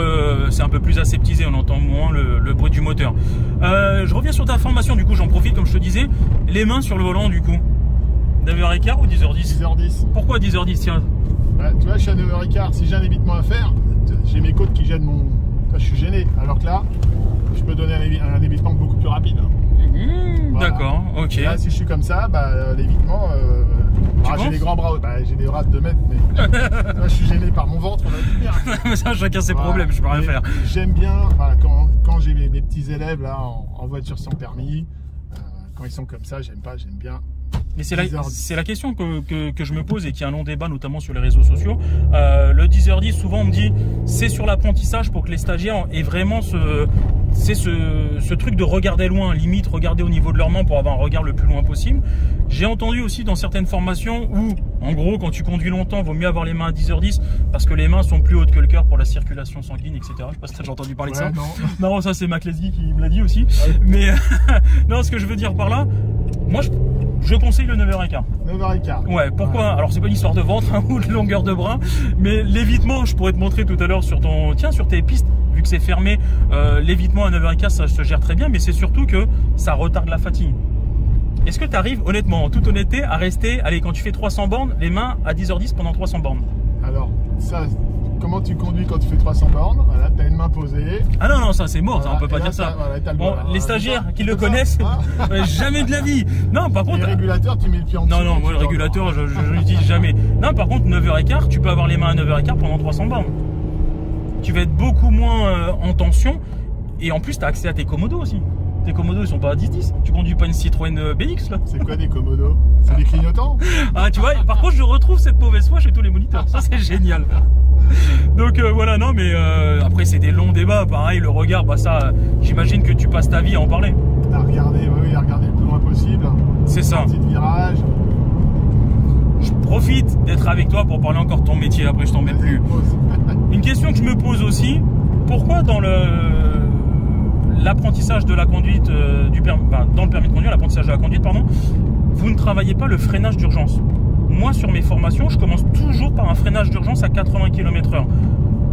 c'est un peu plus aseptisé, on entend moins le bruit du moteur. Je reviens sur ta formation, du coup j'en profite comme je te disais. Les mains sur le volant du coup. 9h15 ou 10h10? 10h10. Pourquoi 10h10 tiens? Bah, tu vois, je suis à 9h15. Si j'ai un évitement à faire, j'ai mes côtes qui gênent mon. Là, je suis gêné. Alors que là, je peux donner un évitement beaucoup plus rapide. Voilà. D'accord, ok. Et là, si je suis comme ça, bah, l'évitement. J'ai des grands bras. Bah, j'ai des bras de 2 mètres, mais là, je suis gêné par mon ventre. On va dire. Ça, chacun ses problèmes, je peux rien faire. J'aime bien, voilà, quand j'ai mes petits élèves là en voiture sans permis, quand ils sont comme ça, j'aime bien. Mais c'est la question que je me pose et qui est un long débat notamment sur les réseaux sociaux. Le 10h10, souvent on me dit c'est sur l'apprentissage pour que les stagiaires aient vraiment ce truc de regarder loin, limite regarder au niveau de leurs mains pour avoir un regard le plus loin possible. J'ai entendu aussi dans certaines formations où en gros quand tu conduis longtemps, vaut mieux avoir les mains à 10h10 parce que les mains sont plus hautes que le cœur pour la circulation sanguine, etc. Je sais pas si t'as entendu parler de ça. Non, ça c'est Maclesky qui me l'a dit aussi. Ah oui. Mais non, ce que je veux dire par là, moi je conseille le 9h15. 9h15. Ouais, pourquoi? Alors c'est pas une histoire de ventre hein, ou de longueur de bras, mais l'évitement, je pourrais te montrer tout à l'heure sur tes pistes, vu que c'est fermé, l'évitement à 9h15 ça se gère très bien, mais c'est surtout que ça retarde la fatigue. Est-ce que tu arrives honnêtement, en toute honnêteté, à rester, allez, quand tu fais 300 bornes, les mains à 10h10 pendant 300 bornes? Alors, ça, comment tu conduis quand tu fais 300 bornes? Voilà, tu as une main posée. Ah non, ça c'est mort, voilà, on peut pas dire ça. Voilà, bon, les stagiaires qui le connaissent, jamais de la vie. Non, par contre. Le régulateur, tu mets le pied en dessous. Non, moi le régulateur, je l'utilise jamais. Non, par contre, 9h15, tu peux avoir les mains à 9h15 pendant 300 bornes. tu vas être beaucoup moins en tension. Et en plus, tu as accès à tes commodos aussi. Tes commodos, ils sont pas à 10-10. Tu conduis pas une Citroën BX là. C'est quoi des commodos? C'est des clignotants? Ah, tu vois, par contre, je retrouve cette mauvaise foi chez tous les moniteurs. Ça, c'est génial. Donc voilà, non, mais après, c'est des longs débats. Pareil, le regard, bah ça, j'imagine que tu passes ta vie à en parler. À regarder, oui, à regarder le plus loin possible. C'est ça. Petit virage. Je profite d'être avec toi pour parler encore de ton métier. Après, je t'en mets plus. Une question que je me pose aussi, pourquoi dans l'apprentissage de la conduite dans le permis de conduire, l'apprentissage de la conduite, pardon, vous ne travaillez pas le freinage d'urgence? Moi, sur mes formations, je commence toujours par un freinage d'urgence à 80 km/h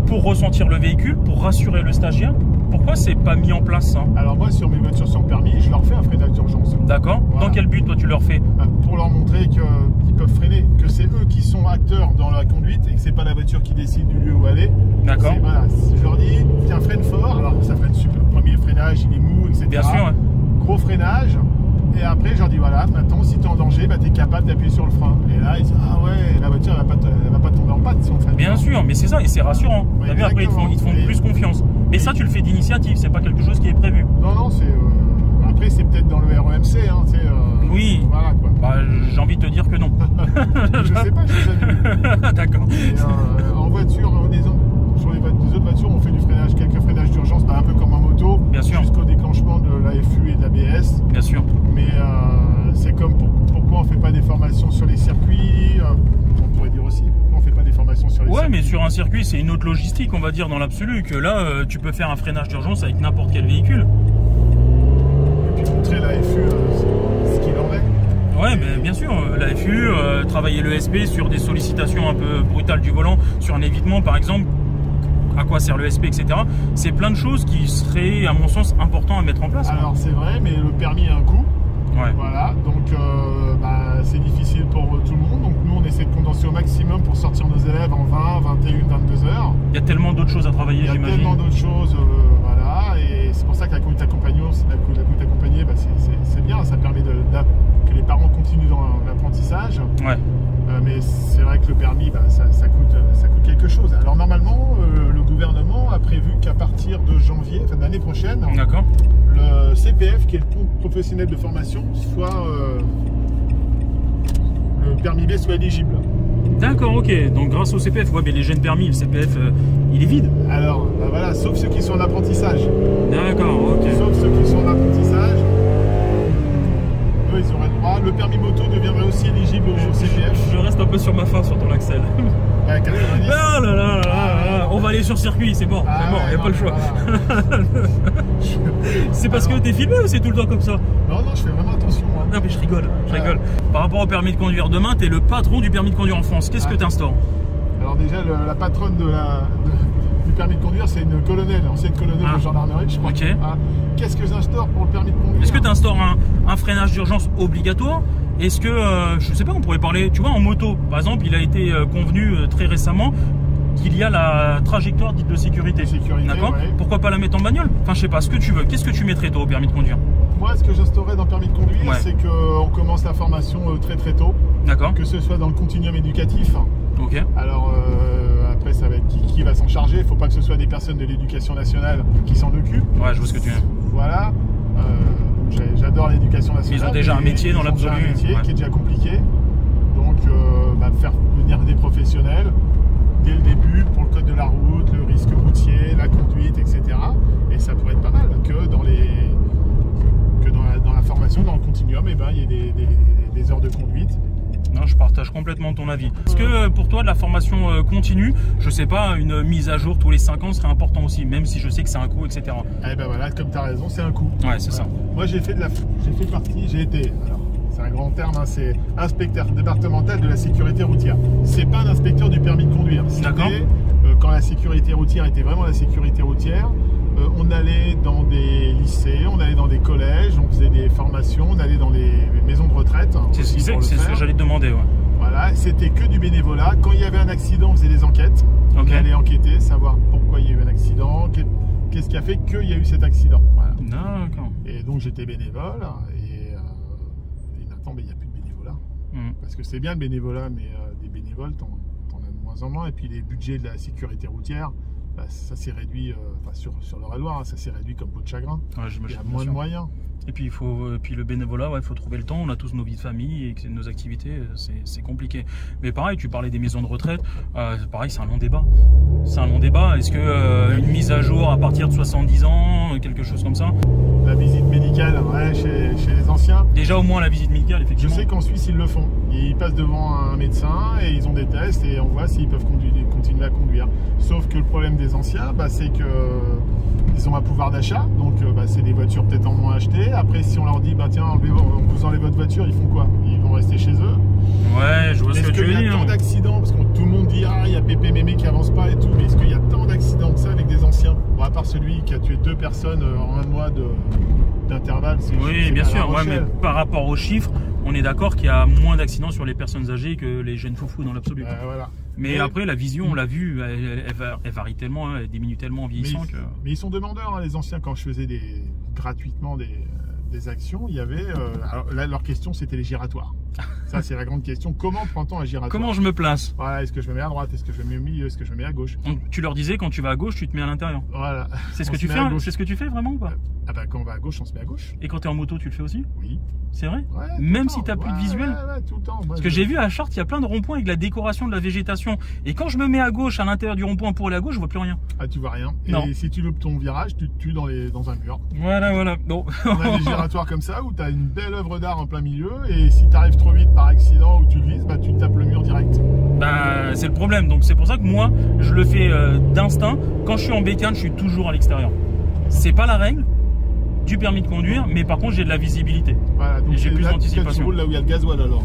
pour ressentir le véhicule, pour rassurer le stagiaire. Pourquoi c'est pas mis en place ça? Alors moi, sur mes voitures sans permis, je leur fais un freinage d'urgence. D'accord. Voilà. Dans quel but, toi, tu leur fais? Pour leur montrer qu'ils peuvent freiner, que c'est eux qui sont acteurs dans la conduite et que c'est pas la voiture qui décide du lieu où aller. D'accord. Voilà, je leur dis, tiens, freine fort. Alors ça freine super. Le premier freinage, il est mou, etc. Bien sûr. Ouais. Gros freinage. Et après, je leur dis, voilà, maintenant, si tu es en danger, bah, tu es capable d'appuyer sur le frein. Et là, ils disent, ah ouais, la voiture, elle va pas tomber en panne si on freine. Bien sûr, mais c'est ça, et c'est rassurant. Ouais, t'as vu, après, ils te font plus confiance. Mais ça, tu le fais d'initiative, c'est pas quelque chose qui est prévu. Non, c'est... Après, c'est peut-être dans le REMC, hein, oui. Voilà, quoi. Bah, j'ai envie de te dire que non. Je sais pas, je l'ai jamais vu. D'accord. En voiture, sur les autres voitures, on fait du freinage, quelques freinages d'urgence, bah, un peu comme en moto. Bien sûr. Jusqu'au déclenchement de l'AFU et de l'ABS. Bien sûr. Mais c'est comme pourquoi on fait pas des formations sur les circuits. On pourrait dire aussi, pourquoi on fait pas des formations sur les circuits. Ouais, mais sur un circuit, c'est une autre logistique, on va dire, dans l'absolu, que là, tu peux faire un freinage d'urgence avec n'importe quel véhicule. Et puis montrer l'AFU, ce qu'il en est. Ouais, mais bien sûr, l'AFU, travailler l'ESP sur des sollicitations un peu brutales du volant, sur un évitement par exemple, à quoi sert l'ESP, etc. C'est plein de choses qui seraient, à mon sens, importantes à mettre en place. Alors c'est vrai, mais le permis a un coût. Ouais. Voilà, donc c'est difficile pour tout le monde. Donc nous, on essaie de condenser au maximum pour sortir nos élèves en 20, 21, 22 heures. Il y a tellement d'autres choses à travailler, j'imagine. Il y a tellement d'autres choses, voilà. Et c'est pour ça que la conduite accompagnée, c'est bien. Ça permet que les parents continuent dans l'apprentissage. Ouais. Mais c'est vrai que le permis, ça coûte quelque chose. Alors normalement, le gouvernement a prévu qu'à partir de janvier, enfin de l'année prochaine, le CPF, qui est le compte professionnel de formation, le permis B soit éligible. D'accord, ok. Donc grâce au CPF, ouais, mais les jeunes permis, le CPF, il est vide. Alors, voilà, sauf ceux qui sont en apprentissage. D'accord, ok. Sauf ceux qui sont en apprentissage. Eux, ils auraient le droit. Le permis moto deviendrait aussi éligible au CPF. Je reste un peu sur ma fin sur ton Axel. Ouais, 90. Ah là là là là, on va aller sur circuit, c'est bon, il n'y a pas le choix. Voilà. C'est parce que t'es filmé ou c'est tout le temps comme ça? Non, je fais vraiment attention. Hein. Non, mais je rigole. Par rapport au permis de conduire, demain, t'es le patron du permis de conduire en France. Qu'est-ce que t'instaures? Alors déjà, la patronne du permis de conduire, c'est une colonelle, ancienne colonelle de gendarmerie, je crois. Ok. Qu'est-ce que j'instaure pour le permis de conduire? Est-ce que tu instaures un freinage d'urgence obligatoire? Est-ce que, je sais pas, on pourrait parler, tu vois, en moto, par exemple, il a été convenu très récemment qu'il y a la trajectoire dite de sécurité. D'accord. Ouais. Pourquoi pas la mettre en bagnole? Enfin, je sais pas, ce que tu veux. Qu'est-ce que tu mettrais, toi, au permis de conduire? Moi, ce que j'instaurerais dans le permis de conduire, c'est qu'on commence la formation très très tôt. D'accord. Que ce soit dans le continuum éducatif. Ok. Alors, après, ça va être qui va s'en charger. Il ne faut pas que ce soit des personnes de l'éducation nationale qui s'en occupent. Ouais, je vois ce que tu veux. Voilà. J'adore l'éducation nationale. Ils ont déjà un métier dans l'absolu. Un métier qui est déjà compliqué. Donc, faire venir des professionnels dès le début pour le code de la route, le risque routier, la conduite, etc. Et ça pourrait être pas mal que dans la formation, dans le continuum, il y ait des heures de conduite. Non, je partage complètement ton avis. Est-ce que pour toi, de la formation continue, je sais pas, une mise à jour tous les 5 ans serait important aussi, même si je sais que c'est un coût, etc. Eh ben voilà, comme tu as raison, c'est un coût. Ouais, c'est ça. Moi, j'ai été, alors, c'est un grand terme, hein, c'est inspecteur départemental de la sécurité routière. C'est pas un inspecteur du permis de conduire. D'accord. Quand la sécurité routière était vraiment la sécurité routière, on allait dans des lycées, on allait dans des collèges, on faisait des formations, on allait dans les maisons de retraite. C'est ce que j'allais te demander, ouais. Voilà, c'était que du bénévolat. Quand il y avait un accident, on faisait des enquêtes. On allait enquêter, savoir pourquoi il y a eu un accident, qu'est-ce qui a fait qu'il y a eu cet accident. Voilà. D'accord. Et donc j'étais bénévole et maintenant il n'y a plus de bénévolat. Parce que c'est bien le bénévolat, mais des bénévoles, t'en as de moins en moins. Et puis les budgets de la sécurité routière, bah, ça s'est réduit, sur l'Eure-et-Loire, hein, ça s'est réduit comme peau de chagrin. Ouais, il y a moins de moyens. Et puis, le bénévolat, il faut trouver le temps. On a tous nos vies de famille et nos activités, c'est compliqué. Mais pareil, tu parlais des maisons de retraite. Pareil, c'est un long débat. C'est un long débat. Est-ce que une mise à jour à partir de 70 ans, quelque chose comme ça? La visite médicale, ouais, chez les anciens. Déjà, au moins, la visite médicale, effectivement. Je sais qu'en Suisse, ils le font. Ils passent devant un médecin et ils ont des tests et on voit s'ils peuvent continuer à conduire. Sauf que le problème des anciens, bah, c'est que ils ont un pouvoir d'achat, donc c'est des voitures peut-être en moins achetées. Après, si on leur dit, bah tiens, on vous enlève votre voiture, ils font quoi? Ils vont rester chez eux. Ouais, je vois ce que tu veux dire. Est-ce qu'il y a tant d'accidents? Parce que tout le monde dit, ah, il y a Pépé Mémé qui avance pas et tout, mais est-ce qu'il y a tant d'accidents que ça avec des anciens? Bon, à part celui qui a tué 2 personnes en un mois d'intervalle. Oui, bien sûr, ouais, mais par rapport aux chiffres, on est d'accord qu'il y a moins d'accidents sur les personnes âgées que les jeunes foufous dans l'absolu. Voilà. Mais après, la vision, on l'a vu, elle varie tellement, elle diminue tellement en vieillissant que... Mais ils sont demandeurs, hein, les anciens. Quand je faisais gratuitement des actions, il y avait... alors là, leur question, c'était les giratoires. Ça, c'est la grande question. Comment prend-on un giratoire? Comment je me place? Voilà, est-ce que je me mets à droite? Est-ce que je me mets au milieu? Est-ce que je me mets à gauche? Donc, tu leur disais, quand tu vas à gauche, tu te mets à l'intérieur. Voilà. C'est ce que tu fais, c'est ce que tu fais vraiment ou pas? Ah bah quand on va à gauche, on se met à gauche. Et quand tu es en moto, tu le fais aussi? Oui. C'est vrai? Ouais, même si tu n'as plus de visuel? Ouais, tout le temps. Parce que j'ai vu à Chartres, il y a plein de ronds-points avec la décoration de la végétation. Et quand je me mets à gauche, à l'intérieur du rond-point pour aller à gauche, je vois plus rien. Ah, tu vois rien. Non. Et si tu loupes ton virage, tu te tues dans un mur. Voilà. Bon. On a des giratoires comme ça où tu as une belle œuvre d'art en plein milieu. Et si tu arrives trop vite par accident ou tu glisses, bah, tu tapes le mur direct. Bah, c'est le problème. Donc c'est pour ça que moi, je le fais d'instinct. Quand je suis en bécane, je suis toujours à l'extérieur. C'est pas la règle du permis de conduire, mais par contre j'ai de la visibilité. Voilà, donc j'ai plus d'anticipation. Tu roules là où il y a le gasoil alors?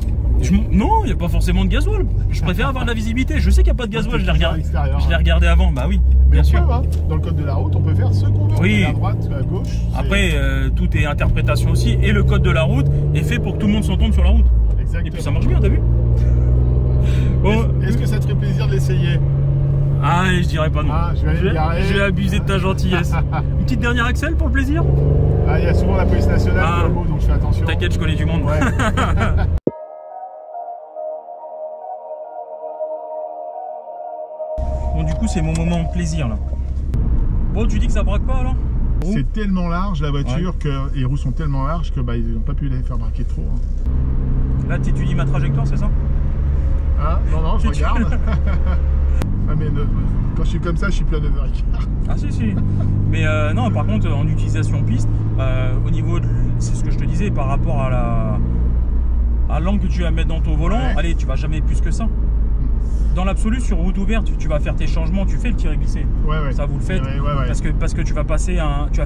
Non, il n'y a pas forcément de gasoil. Je préfère avoir de la visibilité. Je sais qu'il n'y a pas de gasoil, je l'ai regardé avant, bah oui. Mais bien sûr. Peut, hein. Dans le code de la route, on peut faire ce qu'on veut. Oui. À droite, à gauche. Après, tout est interprétation aussi. Et le code de la route est fait pour que tout le monde s'entende sur la route. Exactement. Et puis ça marche bien, t'as vu? Est-ce que ça te ferait plaisir de l'essayer? Ah, je dirais pas non. Ah, je vais abuser de ta gentillesse. Une petite dernière Axel pour le plaisir? Ah, il y a souvent la police nationale donc je fais attention. T'inquiète, je connais du monde. Ouais. Bon, du coup, c'est mon moment de plaisir là. Bon, tu dis que ça braque pas alors? C'est tellement large la voiture que les roues sont tellement larges que ils n'ont pas pu les faire braquer trop. Hein. Là, tu dis ma trajectoire, c'est ça? Ah, non, je regarde. Ah, mais quand je suis comme ça, je suis plus à 9h15. Ah si. Mais non, par contre, en utilisation piste, au niveau de... C'est ce que je te disais, par rapport à l'angle que tu vas mettre dans ton volant, allez, tu vas jamais plus que ça. Dans l'absolu, sur route ouverte, tu vas faire tes changements, tu fais le tiré-glissé. Ouais. Ça, vous le faites. Ouais. Parce que tu vas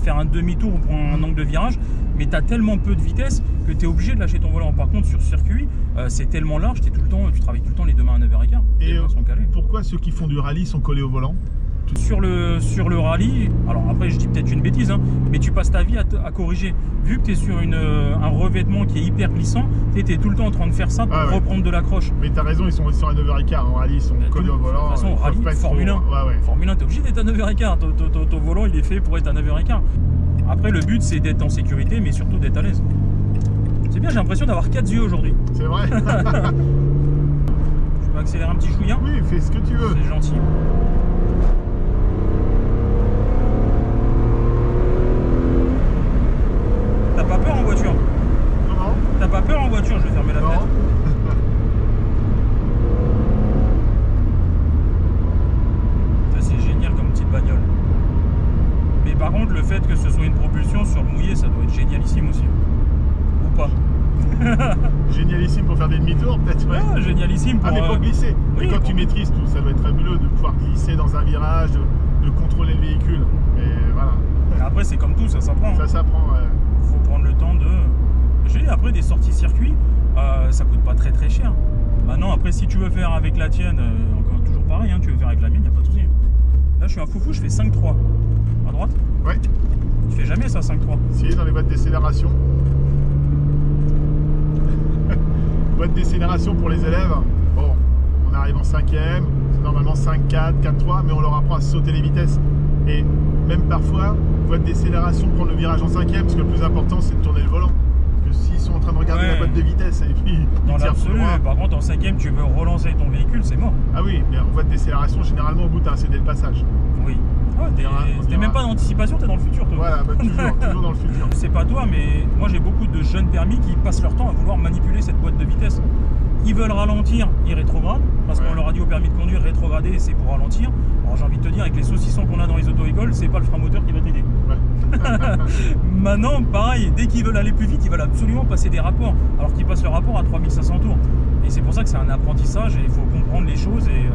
faire un demi-tour pour un angle de virage, mais tu as tellement peu de vitesse que tu es obligé de lâcher ton volant. Par contre, sur circuit, c'est tellement large, tu travailles tout le temps les deux mains à 9h15. Et pourquoi ceux qui font du rallye sont collés au volant? Sur le rallye, alors après je dis peut-être une bêtise, hein, mais tu passes ta vie à corriger. Vu que tu es sur un revêtement qui est hyper glissant, tu es tout le temps en train de faire ça pour reprendre de l'accroche. Mais tu as raison, ils sont sur à 9h15 en rallye, ils sont collés au volant. De toute façon, rallye, Formule 1, Formule 1, tu es obligé d'être à 9h15. Ton volant il est fait pour être à 9h15. Après le but c'est d'être en sécurité, mais surtout d'être à l'aise. C'est bien, j'ai l'impression d'avoir 4 yeux aujourd'hui. C'est vrai. Tu veux accélérer un petit chouïa? Oui, fais ce que tu veux. C'est gentil. T'as pas peur en voiture? Comment? T'as pas peur en voiture? Je vais fermer la fenêtre. Ça c'est génial comme petite bagnole. Mais par contre le fait que ce soit une propulsion sur mouillé, ça doit être génialissime aussi. Ou pas? Génialissime pour faire des demi-tours peut-être? Ouais, génialissime pour... Ah, mais pour glisser. Oui, mais quand tu maîtrises tout, ça doit être fabuleux de pouvoir glisser dans un virage, de contrôler le véhicule. Et voilà. Après c'est comme tout, ça s'apprend. Ça s'apprend, ouais. Faut prendre le temps de... Après des sorties circuit, ça coûte pas très cher. Maintenant après si tu veux faire avec la tienne, encore toujours pareil, hein, tu veux faire avec la mienne, y a pas de souci. Là je suis un foufou, je fais 5-3. À droite? Ouais. Tu fais jamais ça 5-3? Si, dans les boîtes décélération. Boîte décélération pour les élèves. Bon, on arrive en 5e, c'est normalement 5-4, 4-3, mais on leur apprend à sauter les vitesses. Et même parfois, boîte décélération, prendre le virage en 5e, parce que le plus important c'est de tourner le volant. Parce que s'ils sont en train de regarder la boîte de vitesse et puis dans l'absolu, par contre en 5ème tu veux relancer ton véhicule, c'est mort. Ah oui, mais en voie de décélération, généralement au bout t'as un CD de passage. Oui. T'es même pas dans l'anticipation, t'es dans le futur toi. Voilà, bah, toujours dans le futur. C'est pas toi, mais moi j'ai beaucoup de jeunes permis qui passent leur temps à vouloir manipuler cette boîte de vitesse. Ils veulent ralentir, ils rétrogradent, parce qu'on leur a dit au permis de conduire, rétrograder c'est pour ralentir. Alors j'ai envie de te dire, avec les saucissons qu'on a dans les auto-écoles, c'est pas le frein moteur qui va t'aider. Maintenant, pareil, dès qu'ils veulent aller plus vite, ils veulent absolument passer des rapports, alors qu'ils passent le rapport à 3500 tours. Et c'est pour ça que c'est un apprentissage et il faut comprendre les choses. Et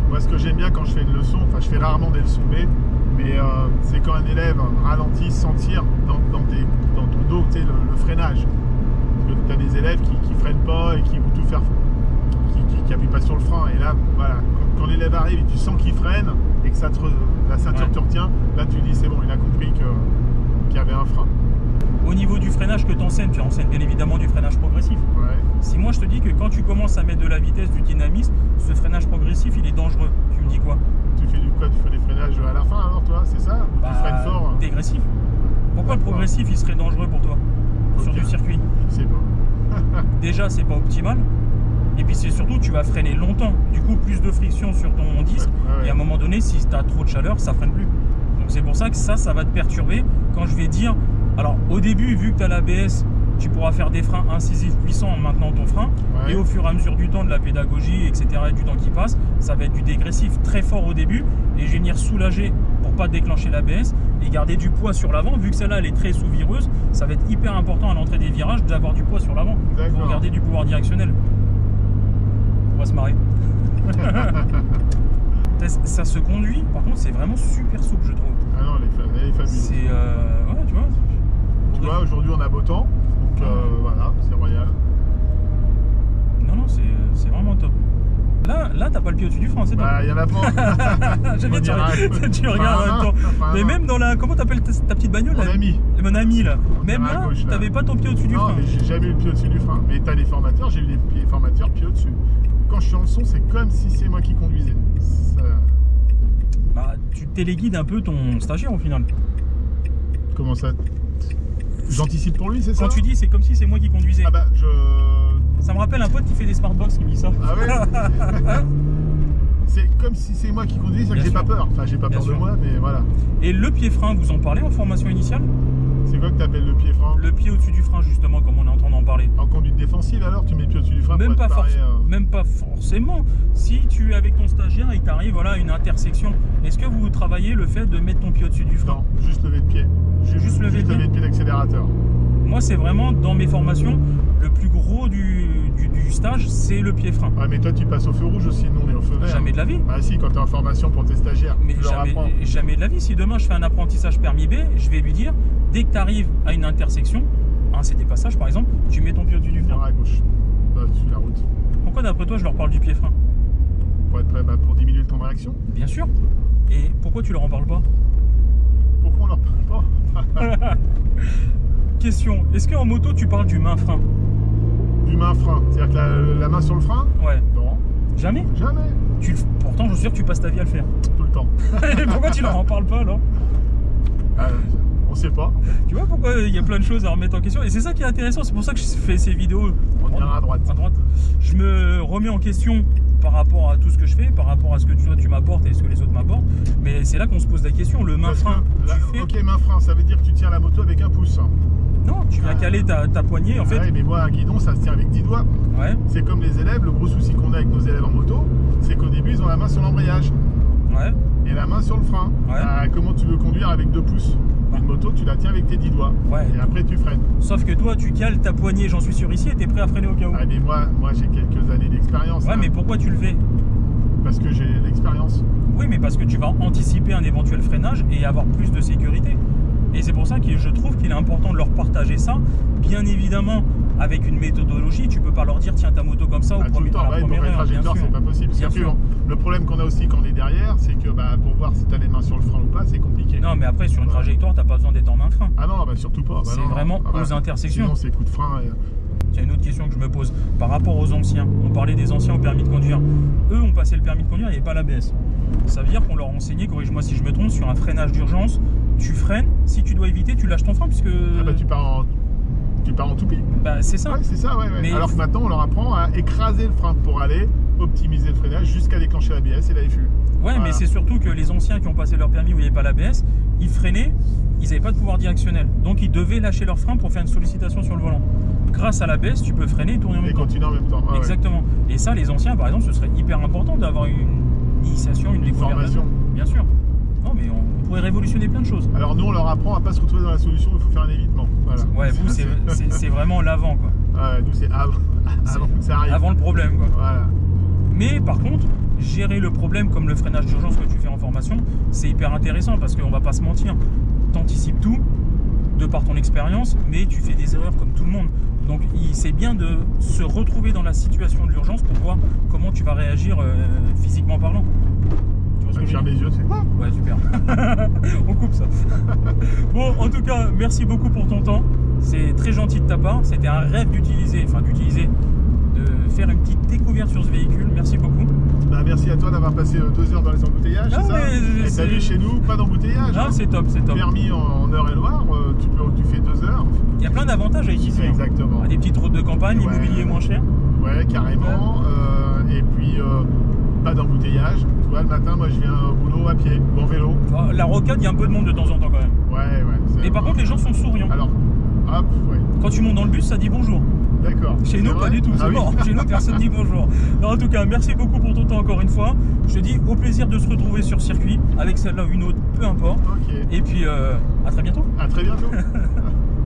moi, ce que j'aime bien quand je fais une leçon, enfin je fais rarement des leçons B, mais c'est quand un élève ralentit, sentir dans ton dos le freinage. Parce que tu as des élèves qui freinent pas et qui vont tout faire, qui appuient pas sur le frein. Et là, voilà, quand l'élève arrive et tu sens qu'il freine et que la ceinture te retient, là tu dis c'est bon, il a compris qu'il y avait un frein. Au niveau du freinage que tu enseignes bien évidemment du freinage progressif. Ouais. Si moi je te dis que quand tu commences à mettre de la vitesse, du dynamisme, ce freinage progressif il est dangereux, tu me dis quoi? Tu fais du quoi? Tu fais des freinages à la fin alors toi, c'est ça? Tu freines fort? Dégressif. Pourquoi le progressif il serait dangereux pour toi sur du circuit? Je sais pas. Déjà c'est pas optimal. Et puis c'est surtout tu vas freiner longtemps, du coup plus de friction sur ton disque, et à un moment donné si tu as trop de chaleur ça freine plus. Donc c'est pour ça que ça va te perturber quand je vais dire, alors au début vu que tu as l'ABS, tu pourras faire des freins incisifs puissants en maintenant ton frein, et au fur et à mesure du temps de la pédagogie etc et du temps qui passe, ça va être du dégressif très fort au début, et je vais venir soulager pour pas déclencher l'ABS et garder du poids sur l'avant. Vu que celle-là elle est très sous-vireuse, ça va être hyper important à l'entrée des virages d'avoir du poids sur l'avant pour garder du pouvoir directionnel. On va se marrer. Ça se conduit, par contre c'est vraiment super souple je trouve. Ah non, elle est fabuleuse. C'est ouais, tu vois. Tu vois, aujourd'hui on a beau temps, donc voilà, c'est royal. Non, non, c'est vraiment top. Là t'as pas le pied au-dessus du frein, c'est top. Bah, il y en a pas. J'aime bien, tu regardes en même temps. Mais même dans la. Comment t'appelles ta petite bagnole? Mon ami. Mon ami là. Même là, t'avais pas ton pied au-dessus du frein. Non, mais j'ai jamais eu le pied au-dessus du frein. Mais t'as les formateurs, j'ai eu les formateurs pied au-dessus. Quand je suis en leçon, c'est comme si c'est moi qui conduisais. Ça... Bah, tu téléguides un peu ton stagiaire au final. Comment ça? J'anticipe pour lui, c'est ça? Quand tu dis c'est comme si c'est moi qui conduisais. Ah bah, Ça me rappelle un pote qui fait des smartbox qui me dit ça. Ah ouais. C'est comme si c'est moi qui conduisais, c'est que j'ai pas peur. Enfin, j'ai pas peur de moi, mais voilà. Et le pied frein, vous en parlez en formation initiale? C'est quoi que t'appelles le pied frein? Le pied au-dessus du frein, justement, comme on est en train d'en parler. En conduite défensive, alors, tu mets le pied au-dessus du frein? Même, même pas forcément. Si tu es avec ton stagiaire et que tu arrives voilà, à une intersection, est-ce que vous travaillez le fait de mettre ton pied au-dessus du frein? Non, juste lever de pied. Juste lever de pied d'accélérateur. Moi, c'est vraiment, dans mes formations, le plus gros du stage, c'est le pied frein. Ah, mais toi, tu passes au feu rouge aussi, nous, on est au feu vert. Jamais de la vie. Bah si, quand tu es en formation pour tes stagiaires, mais jamais de la vie. Si demain, je fais un apprentissage permis B, je vais lui dire, dès que tu arrives à une intersection, c'est des passages par exemple, tu mets ton pied au-dessus du frein. À gauche, sur la route. Pourquoi d'après toi, je leur parle du pied frein? Pour être prêt, pour diminuer le temps de réaction. Bien sûr. Et pourquoi tu leur en parles pas? Pourquoi on leur parle pas? Question, est-ce qu'en moto tu parles du main-frein? Du main-frein, c'est-à-dire que la main sur le frein? Ouais. Non. Jamais? Jamais. Pourtant, je suis sûr que tu passes ta vie à le faire. Tout le temps. Et pourquoi tu leur en parles pas alors? On sait pas. Tu vois pourquoi il y a plein de choses à remettre en question? Et c'est ça qui est intéressant, c'est pour ça que je fais ces vidéos. On ira à droite. Je me remets en question par rapport à tout ce que je fais, par rapport à ce que tu m'apportes et ce que les autres m'apportent. Mais c'est là qu'on se pose la question. Le main-frein, ok, main-frein, ça veut dire que tu tiens la moto avec un pouce. Non, tu viens caler ta poignée en fait. Ouais, mais moi, un guidon, ça se tient avec 10 doigts. Ouais. C'est comme les élèves, le gros souci qu'on a avec nos élèves en moto, c'est qu'au début, ils ont la main sur l'embrayage. Ouais. Et la main sur le frein. Ouais. Comment tu veux conduire avec 2 pouces? Une moto, tu la tiens avec tes 10 doigts. Ouais. Et après, tu freines. Sauf que toi, tu cales ta poignée, j'en suis sûr ici, et t'es prêt à freiner au cas où. Ah, mais moi j'ai quelques années d'expérience. Ouais, mais pourquoi tu le fais? Parce que j'ai l'expérience. Oui, mais parce que tu vas anticiper un éventuel freinage et avoir plus de sécurité. Et c'est pour ça que je trouve qu'il est important de leur partager ça. Bien évidemment, avec une méthodologie, tu peux pas leur dire tiens ta moto comme ça au premier temps. Pour une trajectoire, c'est pas possible. Le problème qu'on a aussi quand on est derrière, c'est que pour voir si tu as les mains sur le frein ou pas, c'est compliqué. Non, mais après sur une trajectoire, t'as pas besoin d'être en main frein. Ah non, surtout pas. C'est vraiment aux intersections. Sinon, c'est coup de frein. Il y a une autre question que je me pose par rapport aux anciens. On parlait des anciens au permis de conduire. Eux ont passé le permis de conduire, il n'y avait pas l'ABS. Ça veut dire qu'on leur a enseigné, corrige-moi si je me trompe, sur un freinage d'urgence. Tu freines, si tu dois éviter, tu lâches ton frein puisque. Tu pars tu pars en toupie. Bah, c'est ça. Ouais, c'est ça, ouais. Mais alors que maintenant, on leur apprend à écraser le frein pour aller optimiser le freinage jusqu'à déclencher l'ABS et l'AFU. Ouais, voilà. Mais c'est surtout que les anciens qui ont passé leur permis où il n'y avait pas l'ABS, ils freinaient, ils n'avaient pas de pouvoir directionnel. Donc ils devaient lâcher leur frein pour faire une sollicitation sur le volant. Grâce à l'ABS, tu peux freiner et tourner en même temps. Et continuer en même temps. Ah, exactement. Ouais. Et ça, les anciens, par exemple, ce serait hyper important d'avoir une initiation, une formation. Bien sûr. Non, mais on pourrait révolutionner plein de choses. Alors nous, on leur apprend à pas se retrouver dans la solution, il faut faire un évitement. Voilà. Ouais, vous, c'est vraiment l'avant, quoi. Ouais, nous, c'est avant. Ça arrive. Avant le problème, quoi. Voilà. Mais par contre, gérer le problème comme le freinage d'urgence que tu fais en formation, c'est hyper intéressant parce qu'on va pas se mentir. T'anticipes tout de par ton expérience, mais tu fais des erreurs comme tout le monde. Donc c'est bien de se retrouver dans la situation de l'urgence pour voir comment tu vas réagir physiquement parlant. Tu vois ce que je veux dire ? Les yeux, c'est quoi ? Ouais, super. On coupe ça. Bon, en tout cas, merci beaucoup pour ton temps. C'est très gentil de ta part. C'était un rêve de faire une petite découverte sur ce véhicule. Merci beaucoup. Bah, merci à toi d'avoir passé 2 heures dans les embouteillages, c'est ça ? Et t'as vu, chez nous, pas d'embouteillage. Ah, c'est top, c'est top. Permis en Eure-et-Loire, tu fais 2 heures. Il y a plein d'avantages à utiliser. Exactement. Des petites routes de campagne, l'immobilier moins cher. Ouais, carrément. Et puis, pas d'embouteillage. Tu vois, le matin, moi, je viens au boulot à pied, ou en vélo. La rocade, il y a un peu de monde de temps en temps quand même. Ouais. Et par contre, les gens sont souriants. Alors, hop, ouais. Quand tu montes dans le bus, ça dit bonjour. D'accord. Chez nous, pas du tout, c'est mort. Chez nous, personne dit bonjour. Non, en tout cas, merci beaucoup pour ton temps encore une fois. Je te dis au plaisir de se retrouver sur circuit, avec celle-là ou une autre, peu importe. Ok. Et puis, à très bientôt. À très bientôt.